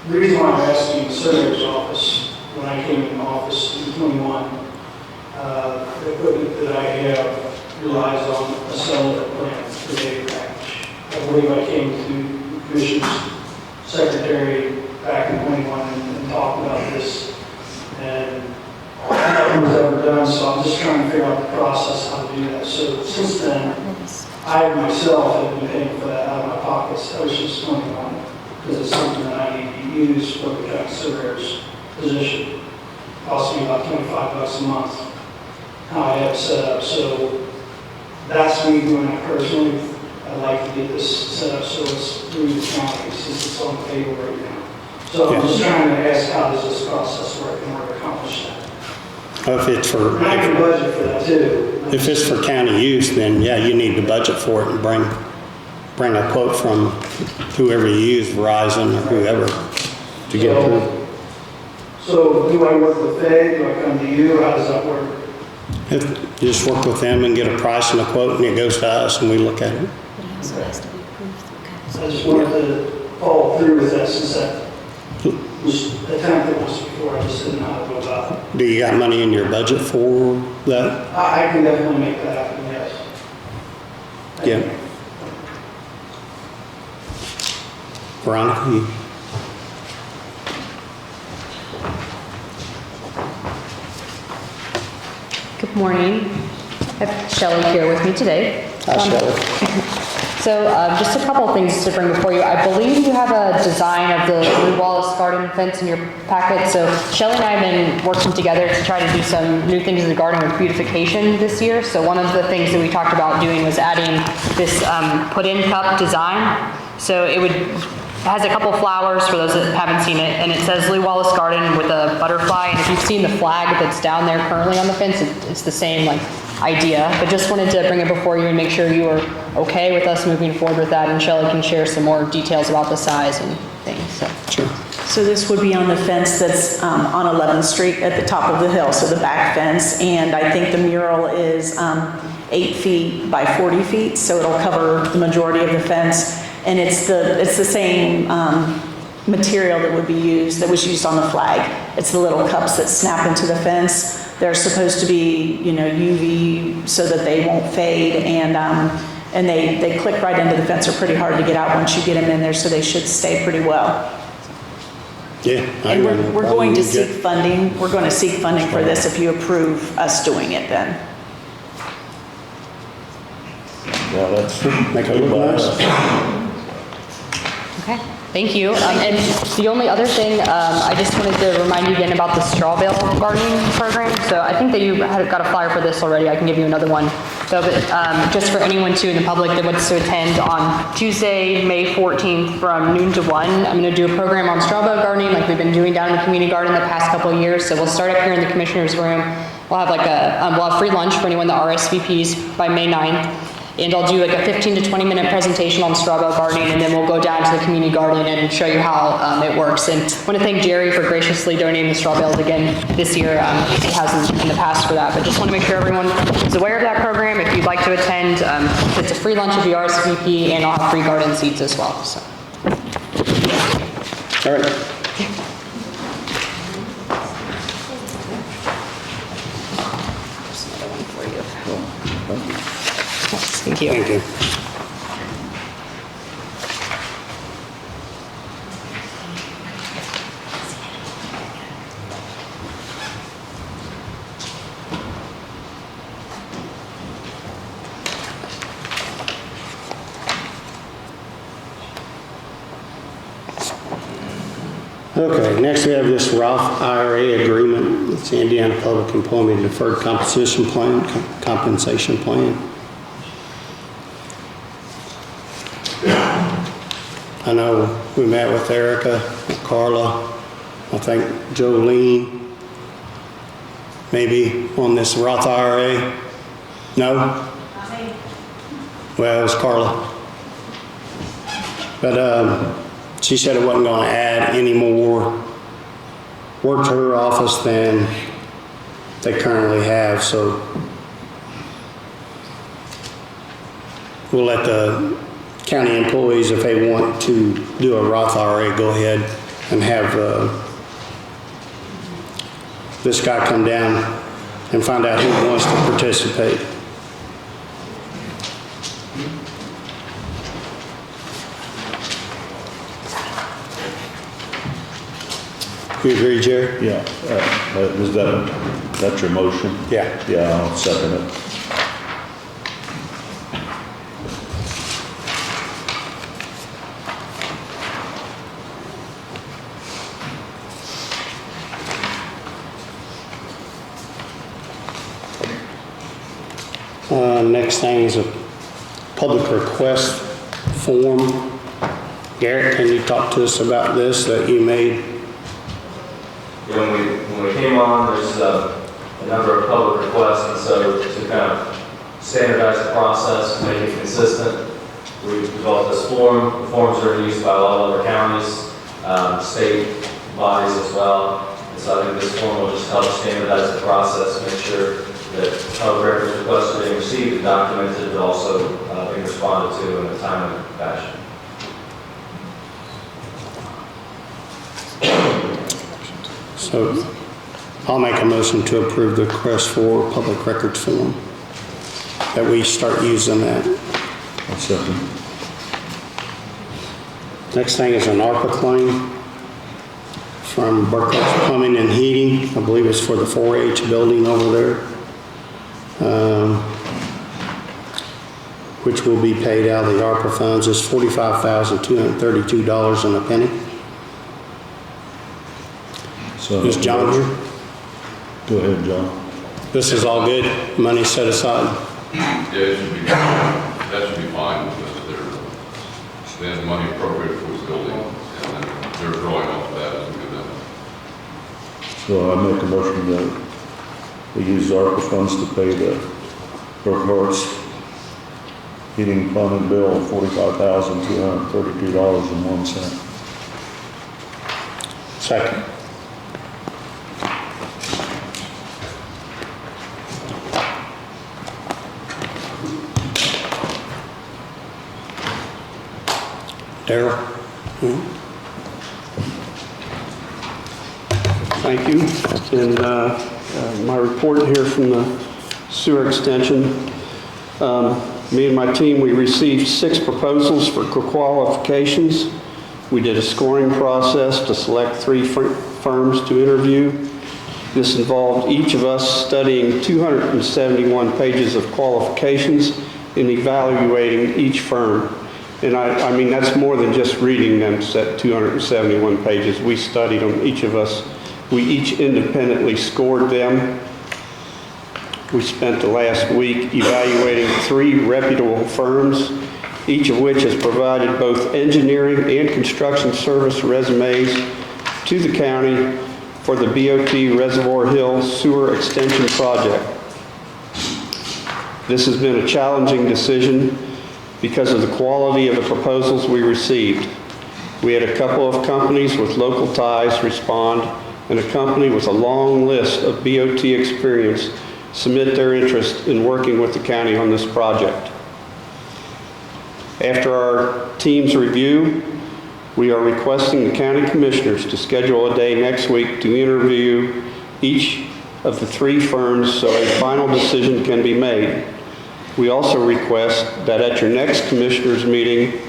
the reason why I'm asking the surveyor's office, when I came in office in 21, the equipment that I have relies on a cellular plan for data package. I believe I came to the commission's secretary back in 21 and talked about this, and done, so I'm just trying to figure out the process, how to do that. So since then, I myself have been paying for that out of my pockets. I was just wondering, because it's something that I need to use for the county surveyor's position. Costs me about $25 a month, how I have it set up. So that's me doing it personally. I'd like to get this set up so it's through the county, since it's on the table right now. So I'm just trying to ask, how does this process work in order to accomplish that? If it's for, I can budget for that too. if it's for county use, then yeah, you need to budget for it and bring a quote from whoever you use, Verizon or whoever, to get approved. So do I work with Faye? Do I come to you? How does that work? You just work with them and get a price and a quote, and it goes to us and we look at it. I just wanted to follow through with that since that was attempted once before. I just didn't know how to go about it. Do you got money in your budget for that? I can definitely make that happen, yes. Thank Yeah. you. Veronica, you? Good morning. I have Shelley here with me today. Hi, Shelley. So just a couple of things to bring before you. I believe you have a design of the new Wallace garden fence in your packet. So Shelley and I have been working together to try to do some new things in the garden with beautification this year. So one of the things that we talked about doing was adding this put-in cup design. So it has a couple flowers for those that haven't seen it, and it says Lou Wallace Garden with a butterfly. And if you've seen the flag that's down there currently on the fence, it's the same idea. But just wanted to bring it before you and make sure you were okay with us moving forward with that. And Shelley can share some more details about the size and things. So. Sure. So this would be on the fence that's on 11th Street at the top of the hill, so the back fence. And I think the mural is 8 feet by 40 feet, so it'll cover the majority of the fence. And it's the same material that was used on the flag. It's the little cups that snap into the fence. They're supposed to be, UV so that they won't fade, and they click right into the fence. They're pretty hard to get out once you get them in there, so they should stay pretty well. Yeah. And we're going to seek funding. We're going to seek funding for this if you approve us doing it then. Yeah, that's. Make it look nice. Okay, thank you. And the only other thing, I just wanted to remind you again about the straw bale gardening program. So I think that you got a flyer for this already. I can give you another one. So, but just for anyone too in the public that wants to attend on Tuesday, May 14th from noon to 1, I'm going to do a program on straw bale gardening like we've been doing down in the community garden the past couple of years. So we'll start up here in the commissioner's room. We'll have we'll have free lunch for anyone that RSVPs by May 9th. And I'll do a 15 to 20 minute presentation on straw bale gardening, and then we'll go down to the community garden and show you how it works. And I want to thank Jerry for graciously donating the straw bales again this year. He hasn't in the past for that, but just want to make sure everyone is aware of that program. If you'd like to attend, it's a free lunch if you RSVP, and I'll have free garden seeds as well. So. All right. Thank you. Thank you. Okay, next we have this Roth IRA agreement. It's the Indiana Public Employment Deferred Compensation Plan. I know we met with Erica, Carla, I think Jolene, maybe on this Roth IRA. No? Well, it was Carla. But she said it wasn't going to add any more work to her office than they currently have, so we'll let the county employees, if they want to do a Roth IRA, go ahead and have this guy come down and find out who wants to participate. You agree, Jerry? Yeah, that's your motion? Yeah. Yeah, I'll second it. Next thing is a public request form. Garrett, can you talk to us about this that you made? Yeah, when we came on, there's a number of public requests, and so to kind of standardize the process, make it consistent, we developed this form. The forms are used by a lot of other counties, state bodies as well. And so I think this form will just help standardize the process, make sure that public records requests are being received and documented, but also being responded to in a timely fashion. So I'll make a motion to approve the request for public records form, that we start using that. I'll second. Next thing is an ARPA claim from Burkhart's Plumbing and Heating. I believe it's for the 4-H building over there, which will be paid out of the ARPA funds. It's $45,232 and a penny. So, Is John here? go ahead, John. This is all good? Money set aside? Yeah, it should be, that should be fine, because they have money appropriated for this building, and then they're drawing off of that as we go down. So I make a motion that we use ARPA funds to pay the Burkhart's heating plumbing bill of $45,232.01. Second. Darrell? Thank you. And my report here from the sewer extension. Me and my team, we received 6 proposals for qualifications. We did a scoring process to select 3 firms to interview. This involved each of us studying 271 pages of qualifications and evaluating each firm. And I mean, that's more than just reading them, set 271 pages. We studied them, each of us. We each independently scored them. We spent the last week evaluating 3 reputable firms, each of which has provided both engineering and construction service resumes to the county for the BOT Reservoir Hill Sewer Extension Project. This has been a challenging decision because of the quality of the proposals we received. We had a couple of companies with local ties respond, and a company with a long list of BOT experience submit their interest in working with the county on this project. After our team's review, we are requesting the county commissioners to schedule a day next week to interview each of the 3 firms so a final decision can be made. We also request that at your next commissioners meeting,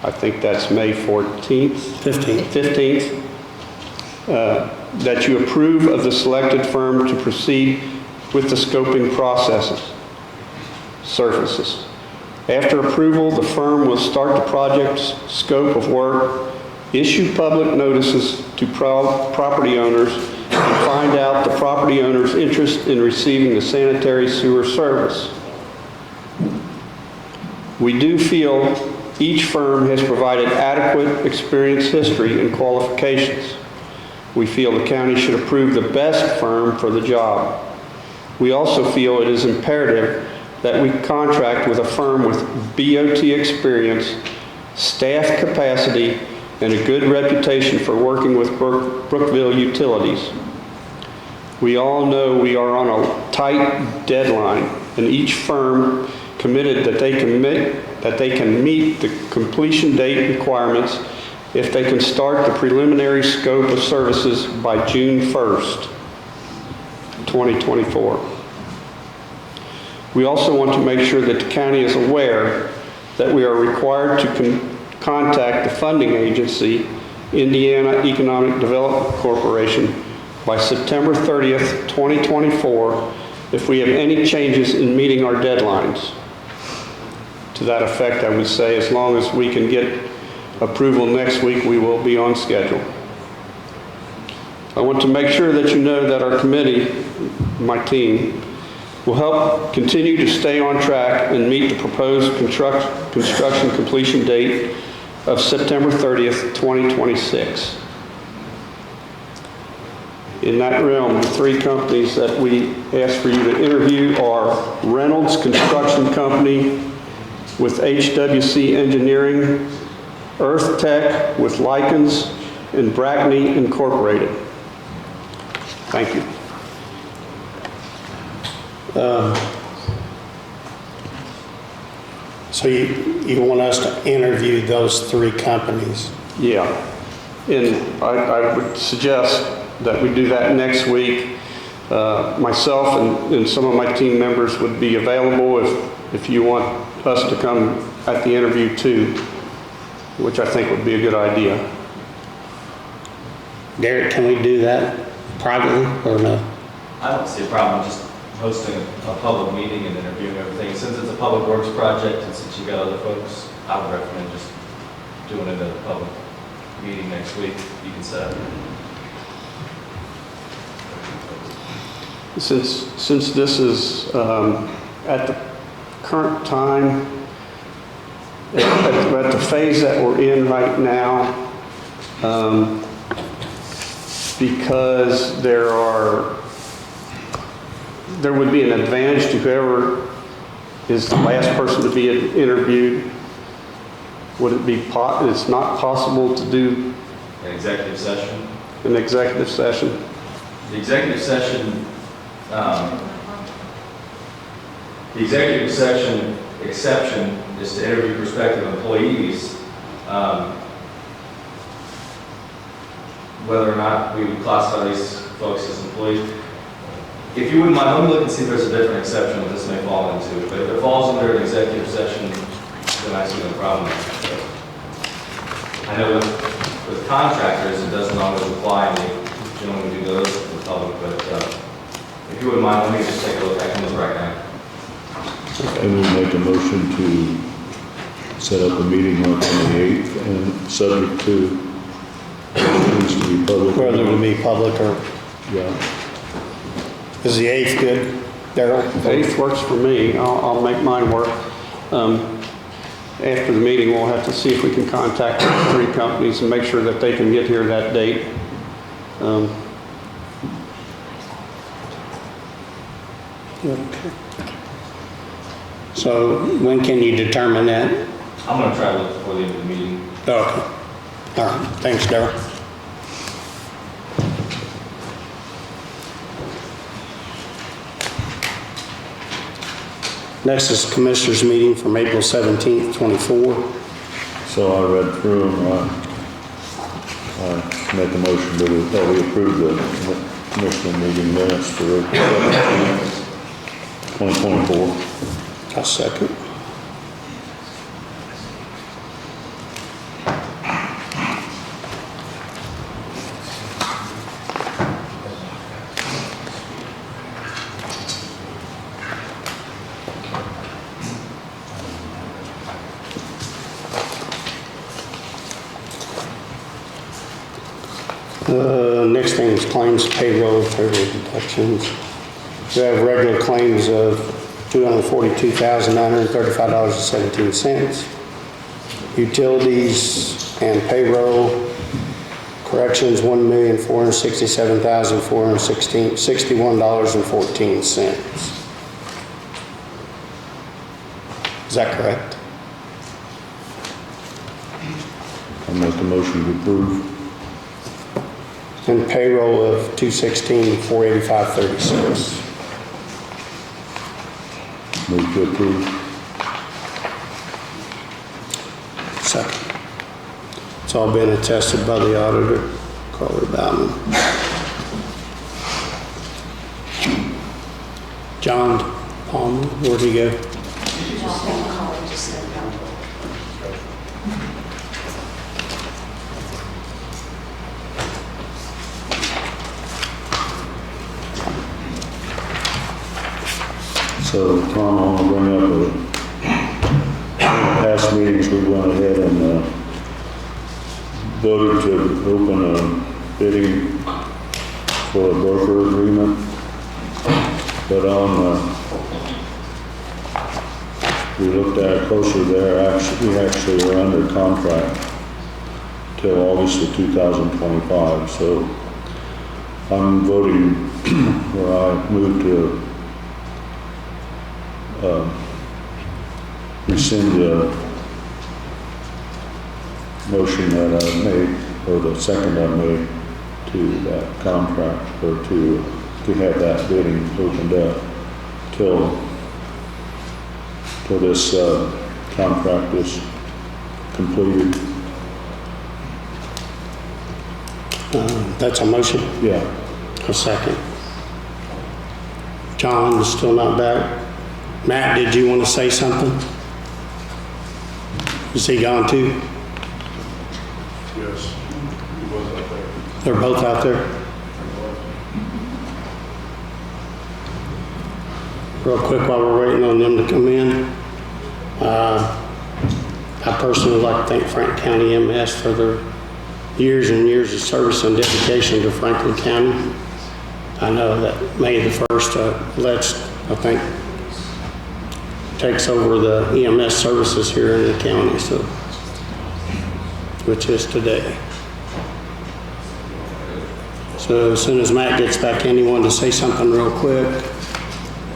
I think that's May 14th? 15th, that you approve of the selected firm to proceed with the scoping services. After approval, the firm will start the project's scope of work, issue public notices to property owners, and find out the property owner's interest in receiving the sanitary sewer service. We do feel each firm has provided adequate experience, history, and qualifications. We feel the county should approve the best firm for the job. We also feel it is imperative that we contract with a firm with BOT experience, staff capacity, and a good reputation for working with Brookville utilities. We all know we are on a tight deadline, and each firm committed that they can meet the completion date requirements if they can start the preliminary scope of services by June 1st, 2024. We also want to make sure that the county is aware that we are required to contact the funding agency Indiana Economic Development Corporation by September 30th, 2024, if we have any changes in meeting our deadlines. To that effect, I would say as long as we can get approval next week, we will be on schedule. I want to make sure that you know that our committee, my team, will help continue to stay on track and meet the proposed construction completion date of September 30th, 2026. In that realm, the three companies that we asked for you to interview are Reynolds Construction Company with HWC Engineering, Earthtek with Likens, and Brackney Incorporated. Thank you. So you want us to interview those three companies? Yeah, and I would suggest that we do that next week. Myself and some of my team members would be available if you want us to come at the interview too, which I think would be a good idea. Derek, can we do that privately or no? I don't see a problem just hosting a public meeting and interviewing everything. Since it's a public works project and since you got other folks, I would recommend just doing it at a public meeting next week. You can set up. Since this is at the current time, at the phase that we're in right now, because there would be an advantage to whoever is the last person to be interviewed. Would it be, it's not possible to do An executive session. an executive session? The executive session exception is to interview prospective employees, whether or not we would classify these folks as employees. If you wouldn't mind, let me look and see if there's a different exception that this may fall into. But if it falls under an executive session, then I see no problem. I know with contractors, it doesn't always apply, and they generally do those to the public, but if you wouldn't mind, let me just take a look. I can look right now. Can we make a motion to set up a meeting on the 28th and subject to things to be public? Whether it be public or, Yeah. is the 8th good, Darrell? The 8th works for me. I'll make mine work. After the meeting, we'll have to see if we can contact the three companies and make sure that they can get here that date. Okay. So when can you determine that? I'm going to try to look before the end of the meeting. Okay. All right. Thanks, Darrell. Next is Commissioners meeting from April 17th, 24. So I read through them. I make a motion that we approve the commissioner meeting minutes for April 17th, 2024. A second. Next thing is claims, payroll, deductions. We have regular claims of $242,935.17. Utilities and payroll, corrections, $1,467,461.14. Is that correct? I make a motion to approve. And payroll of $216,485.36. Move to approve. Second. It's all been attested by the auditor, Carter Bauman. Jon Palmer, where'd he go? So Tom, I want to bring up past meetings, we went ahead and voted to open a bidding for a broker agreement. But we looked at it closer there, we actually were under contract till August of 2025. So I'm voting where I moved to rescind the motion that I made, or the second I made to that contract, or to have that bidding opened up till this contract is completed. That's a motion? Yeah. A second. John is still not back. Matt, did you want to say something? Is he gone too? Yes, he was up there. They're both out there? Real quick while we're waiting on them to come in. I personally would like to thank Franklin County MS for their years and years of service and dedication to Franklin County. I know that May the 1st, I think, takes over the EMS services here in the county, so, which is today. So as soon as Matt gets back in, he wanted to say something real quick.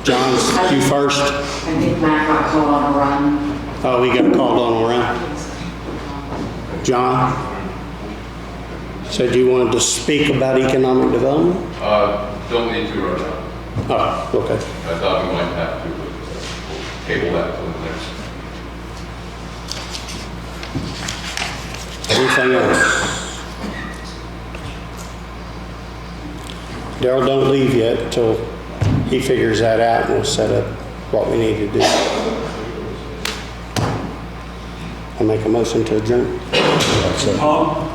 John, you first. I think Matt got called on a run. Oh, he got called on a run. John? Said you wanted to speak about economic development? Don't need to right now. Oh, okay. I thought we might have to, but we'll table that till the next. Anything else? Darryl, don't leave yet until he figures that out and we'll set up what we need to do. I'll make a motion to adjourn. Tom,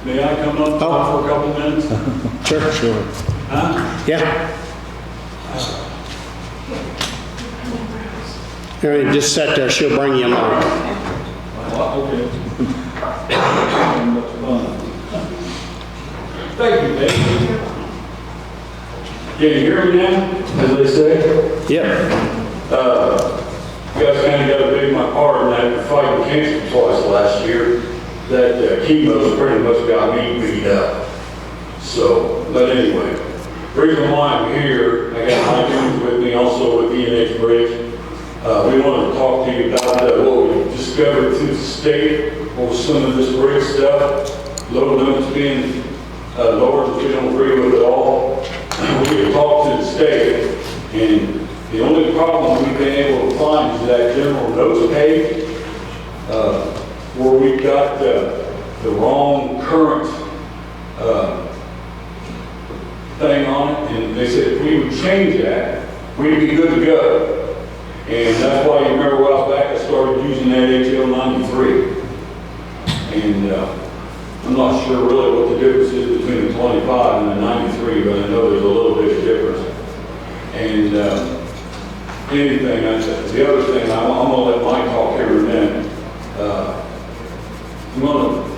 may I come up for a couple minutes? Sure. Sure. Huh? Yeah. All right, just sit there. She'll bring you a mic. Okay. Thank you, Dave. Can you hear me now, as they say? Yep. You guys kind of got to dig my part in that fight with cancer twice last year. That chemo's pretty much got me beat up. So, but anyway, the reason why I'm here, I got my dudes with me also with E&H Bridge. We wanted to talk to you about what we discovered through the state over some of this bridge stuff. Load limits being lowered, which we don't agree with at all. We could talk to the state, and the only problem we've been able to find is that general notes page, where we've got the wrong current thing on it, and they said if we would change that, we'd be good to go. And that's why you remember a while back I started using that HL 93. And I'm not sure really what the difference is between the 25 and the 93, but I know there's a little bit of difference. And the other thing, I'm going to let Mike talk here in a minute.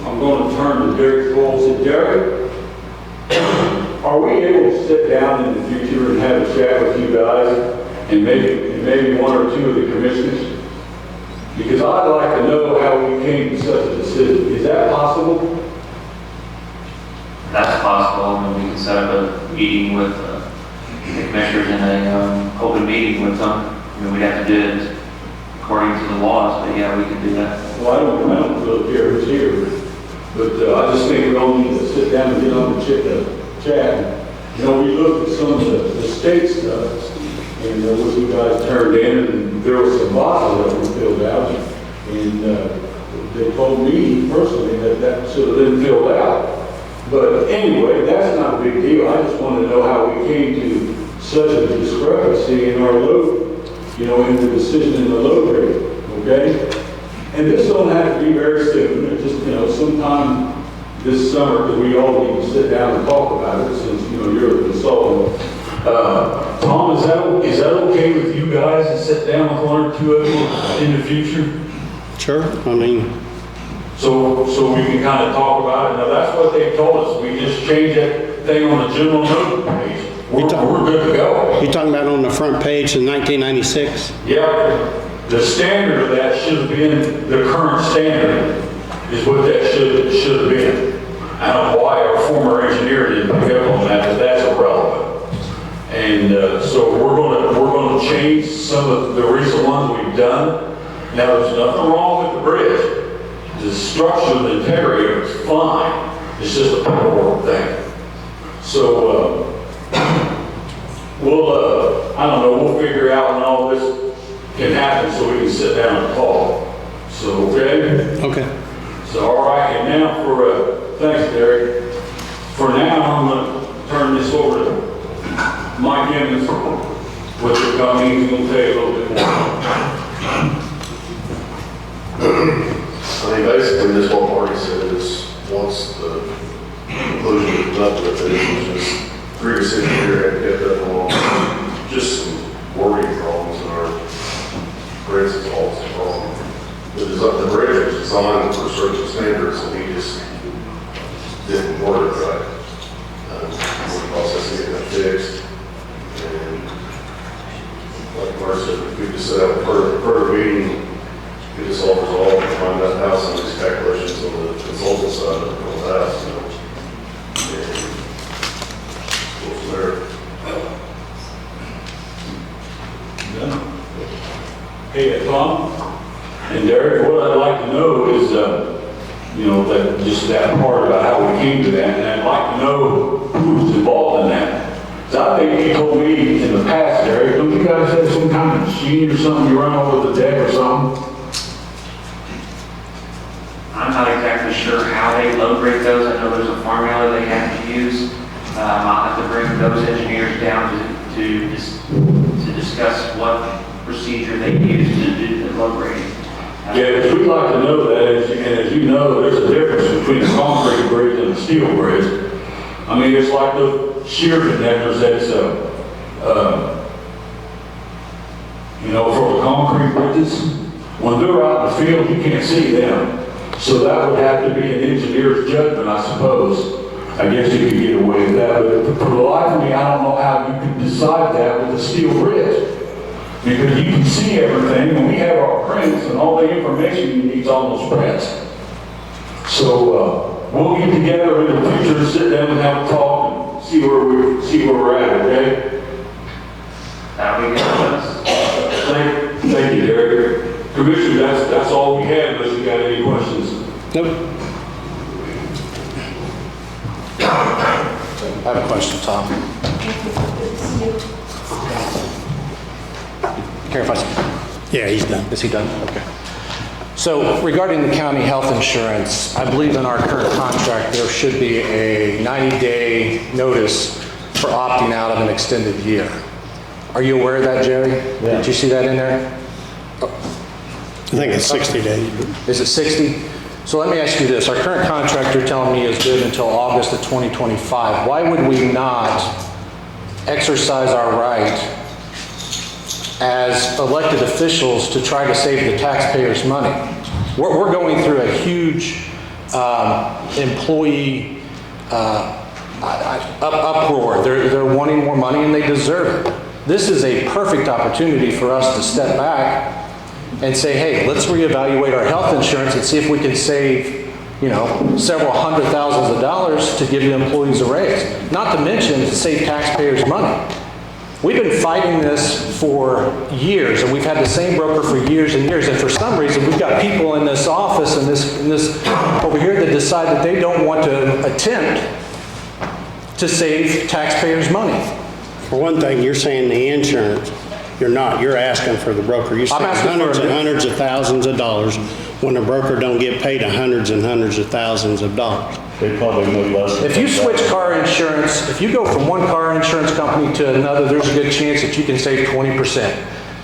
I'm going to turn to Derek Bowles. Derek, are we able to sit down in the future and have a chat with you guys and maybe one or two of the commissioners? Because I'd like to know how we came to such a decision. Is that possible? That's possible, and we can set up a meeting with the commissioners in a open meeting with them. I mean, we'd have to do it according to the laws, but yeah, we can do that. Well, I don't really care who's here, but I just think we all need to sit down and get on the chat. You know, we looked at some of the state stuff, and what you guys turned in, and there were some boxes that were filled out, and they told me personally that should have been filled out. But anyway, that's not a big deal. I just want to know how we came to such a discrepancy in our load, in the decision in the load rate, okay? And this don't have to be very soon. It's just, sometime this summer, because we all need to sit down and talk about it, since, you're the consultant. Tom Tom, is that okay with you guys to sit down with one or two of them in the future? Sure, I mean, So we can kind of talk about it. Now, that's what they told us. We just changed that thing on the general note page. We're good to go. you talking about on the front page in 1996? Yeah, the standard of that should have been, the current standard is what that should have been. I don't know why our former engineer didn't pick up on that, but that's irrelevant. And so we're gonna change some of the recent ones we've done. Now, there's nothing wrong with the bridge. The structure, the integrity of it's fine. It's just a paperwork thing. So, I don't know, we'll figure out when all this can happen so we can sit down and talk. So, okay? Okay. So, all right, and now for, thanks, Derek. For now, I'm gonna turn this over to Mike Evans with the company. He's gonna tell you a little bit more. I mean, basically, this what Marty said is, once the conclusion is done with it, it was just previous engineer had kept that along, just some wording problems in our principles wrong. The bridge was designed for certain standards, and he just didn't word it right. We're processing getting that fixed, and like Marty said, we just set up a further meeting. Get this all resolved and find out how some of these calculations on the consultant side of that, so. And go from there. Hey, Tom and Derek, what I'd like to know is, that just that part about how we came to that, and I'd like to know who's involved in that. So I think you told me in the past, Derek, don't you guys have some kind of machine or something you run over the deck or something? I'm not exactly sure how they load rate those. I know there's a formula they have to use. I'll have to bring those engineers down to discuss what procedure they use to do the load rating. Yeah, because we'd like to know that, and as you know, there's a difference between a concrete bridge and a steel bridge. I mean, it's like the shear connectors that's, for the concrete bridges. When they're out in the field, you can't see them. So that would have to be an engineer's judgment, I suppose. I guess you could get away with that, but for the life of me, I don't know how you can decide that with a steel bridge. Because you can see everything, and we have our prints, and all the information you need is on those prints. So we'll get together in the future, sit down and have a talk, and see where we're at, okay? That'll be good. Thank you, Derek. Commissioner, that's all we have, unless you got any questions. Nope. I have a question, Tom. Care if I... Yeah, he's done. Is he done? Okay. So regarding the county health insurance, I believe in our current contract, there should be a 90-day notice for opting out of an extended year. Are you aware of that, Jerry? Yeah. Did you see that in there? I think it's 60 days. Is it 60? So let me ask you this. Our current contract, you're telling me, is good until August of 2025. Why would we not exercise our right as elected officials to try to save the taxpayers' money? We're going through a huge employee uproar. They're wanting more money and they deserve it. This is a perfect opportunity for us to step back and say, hey, let's reevaluate our health insurance and see if we can save, several hundred thousands of dollars to give the employees a raise. Not to mention to save taxpayers money. We've been fighting this for years, and we've had the same broker for years and years, and for some reason, we've got people in this office and this over here that decide that they don't want to attempt to save taxpayers money. For one thing, you're saying the insurance. You're not. You're asking for the broker. You're saying hundreds and hundreds of thousands of dollars when the broker don't get paid hundreds and hundreds of thousands of dollars. They probably know less. If you switch car insurance, if you go from one car insurance company to another, there's a good chance that you can save 20%.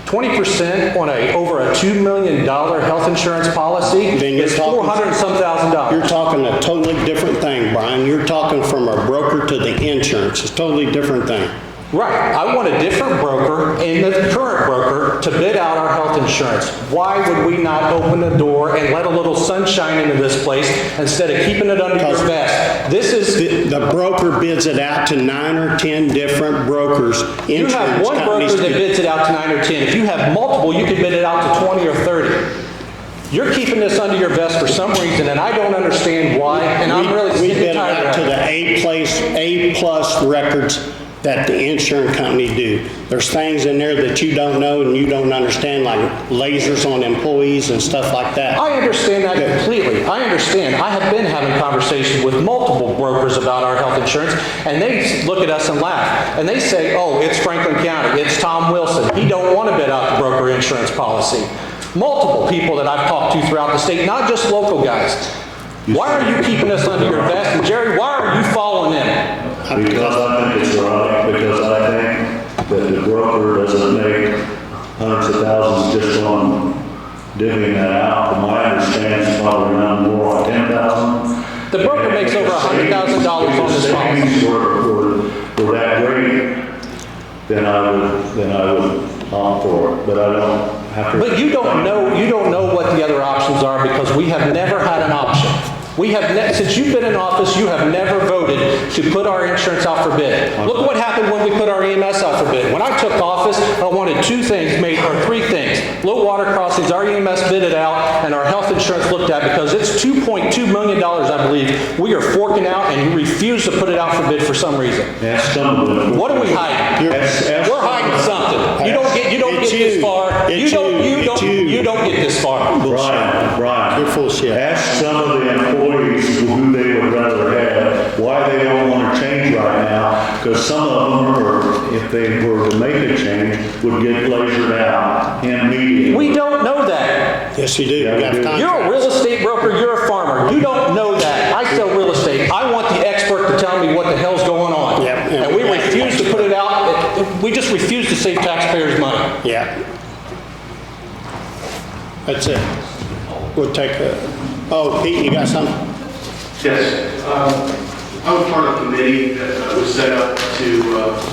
20% on over a $2 million health insurance policy is $400,000. You're talking a totally different thing, Brian. You're talking from a broker to the insurance. It's a totally different thing. Right. I want a different broker and the current broker to bid out our health insurance. Why would we not open the door and let a little sunshine into this place instead of keeping it under your vest? This is... The broker bids it out to 9 or 10 different brokers. You have one broker that bids it out to 9 or 10. If you have multiple, you could bid it out to 20 or 30. You're keeping this under your vest for some reason, and I don't understand why, and I'm really We sick bid and it tired out to of the A-plus records that the insurance company do. There's things in there that you don't know and you don't understand, like lasers on employees and stuff like that. I understand that completely. I understand. I have been having conversations with multiple brokers about our health insurance, and they look at us and laugh. And they say, oh, it's Franklin County, it's Tom Wilson. He don't want to bid out the broker insurance policy. Multiple people that I've talked to throughout the state, not just local guys. Why are you keeping us under your vest? And Jerry, why are you following in it? Because I think it's right, because I think that the broker doesn't make hundreds of thousands just on divvying that out. From my understanding, it's probably around more like 10,000. The broker makes over $100,000 on this policy. If the were that great, then I would opt for it, but I don't have to. But you don't know what the other options are because we have never had an option. We have, since you've been in office, you have never voted to put our insurance out for bid. Look what happened when we put our EMS out for bid. When I took office, I wanted two things made, or three things. Low water crossings, our EMS bid it out, and our health insurance looked at because it's $2.2 million, I believe. We are forking out, and you refuse to put it out for bid for some reason. What are we hiding? We're hiding something. You don't get this far. You don't get this far. Brian, you're full of shit. Ask some of the employees who they would rather have, why they don't want to change right now, because some of them, or if they were to make a change, would get lasered out immediately. We don't know that. Yes, you do. You got contracts. You're a real estate broker, you're a farmer. You don't know that. I sell real estate. I want the expert to tell me what the hell's going on. Yep. And we refuse to put it out. We just refuse to save taxpayers' money. Yeah. That's it. We'll take oh, Pete, you got something? Yes. I was part of a committee that was set up to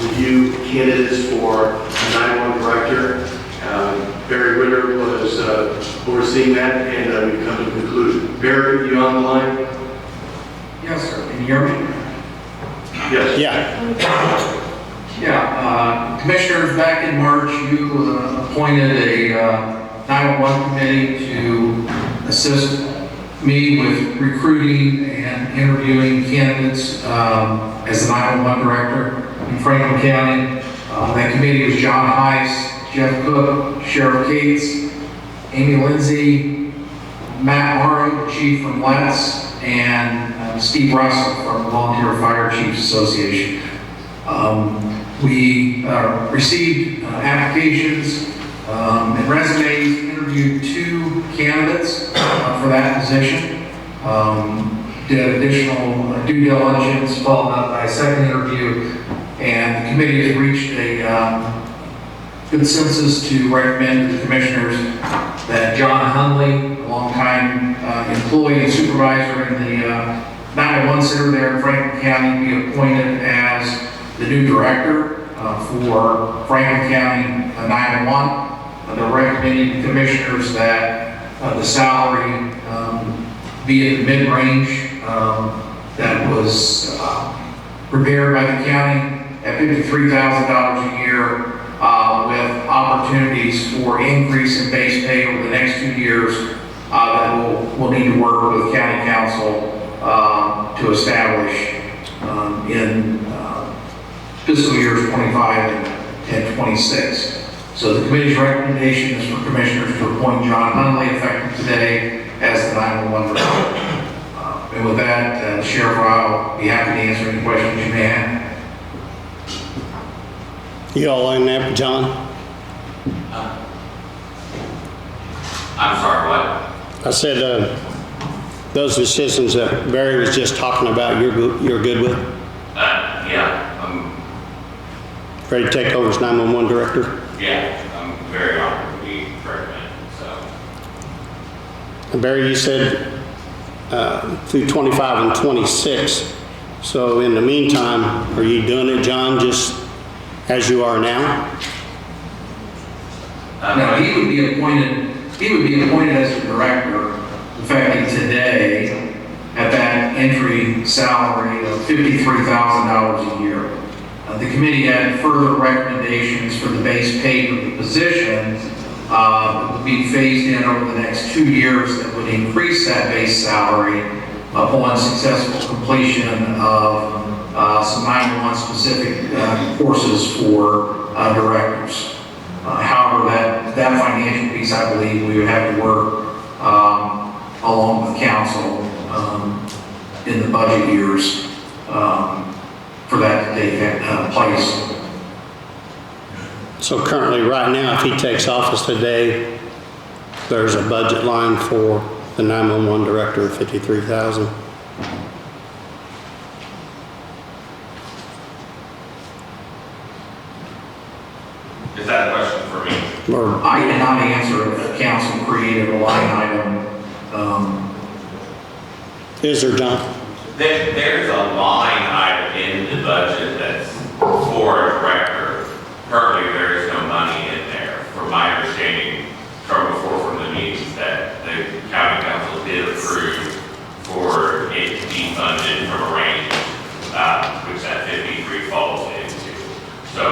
review candidates for a 911 director. Barry Ritter was overseeing that, and we come to a conclusion. Barry, you on the line? Yes, sir. Can you hear me? Yes. Yeah. Yeah. Commissioners, back in March, you appointed a 911 committee to assist me with recruiting and interviewing candidates as the 911 director in Franklin County. That committee was John Heiss, Jeff Cook, Sheriff Cates, Amy Lindsay, Matt Morrow, Chief from Letts, and Steve Russell from the Volunteer Fire Chiefs Association. We received applications and resumes, interviewed 2 candidates for that position. Did additional due diligence, followed up by a second interview, and the committee has reached a consensus to recommend to the commissioners that Jon Hundley, a longtime employee and supervisor in the 911 center there in Franklin County, be appointed as the new director for Franklin County 911. They're recommending to commissioners that the salary be in the mid-range that was prepared by the county at $53,000 a year with opportunities for increase in base pay over the next 2 years that we'll need to work with county council to establish in fiscal years 25 and 26. So the committee's recommendation is for commissioners to appoint Jon Hundley effective today as the 911 director. And with that, the Sheriff will be happy to answer any questions you may have. You all in there, John? I'm sorry, what? I said those decisions that Barry was just talking about, you're good with? Yeah. Ready to take over as 911 director? Yeah, I'm very honored to be recommended, so. And Barry, you said through 25 and 26. So in the meantime, are you doing it, John, just as you are now? No, he would be appointed as a director effective today at that entry salary of $53,000 a year. The committee had further recommendations for the base pay for the position that would be phased in over the next 2 years that would increase that base salary upon successful completion of some 911 specific courses for directors. However, that financial piece, I believe we would have to work along with council in the budget years for that to take place. So currently, right now, if he takes office today, there's a budget line for the 911 director of $53,000. Is that a question for me? Or I cannot answer if council created a line item. is there, John? There's a line item in the budget that's for a director. Currently, there is no money in there. From my understanding from before from the meetings that the county council did approve for it to be funded from a range, which that 53 falls into. So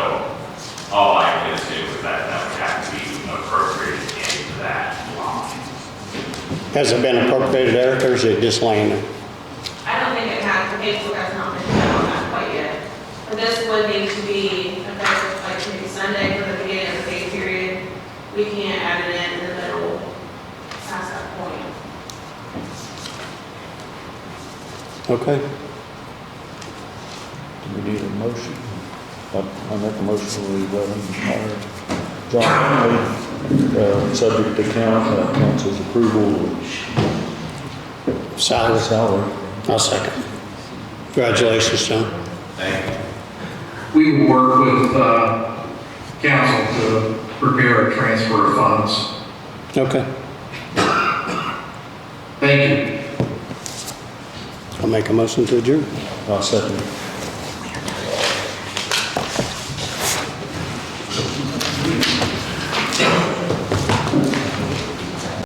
all I can assume is that that would have to be appropriated into that line. Has it been appropriated, Eric, or is it just laying there? I don't think it has, the paperwork has not been done on that quite yet. But this would need to be effective, like maybe Sunday for the beginning of the pay period. We can't add it in the middle past that point. Okay. Do we need a motion? I make a motion we let him hire Jon Hundley, subject to council's approval of salary. I'll second. Congratulations, John. Thank you. We will work with council to prepare a transfer of funds. Okay. Thank you. I'll make a motion to adjourn. I'll second.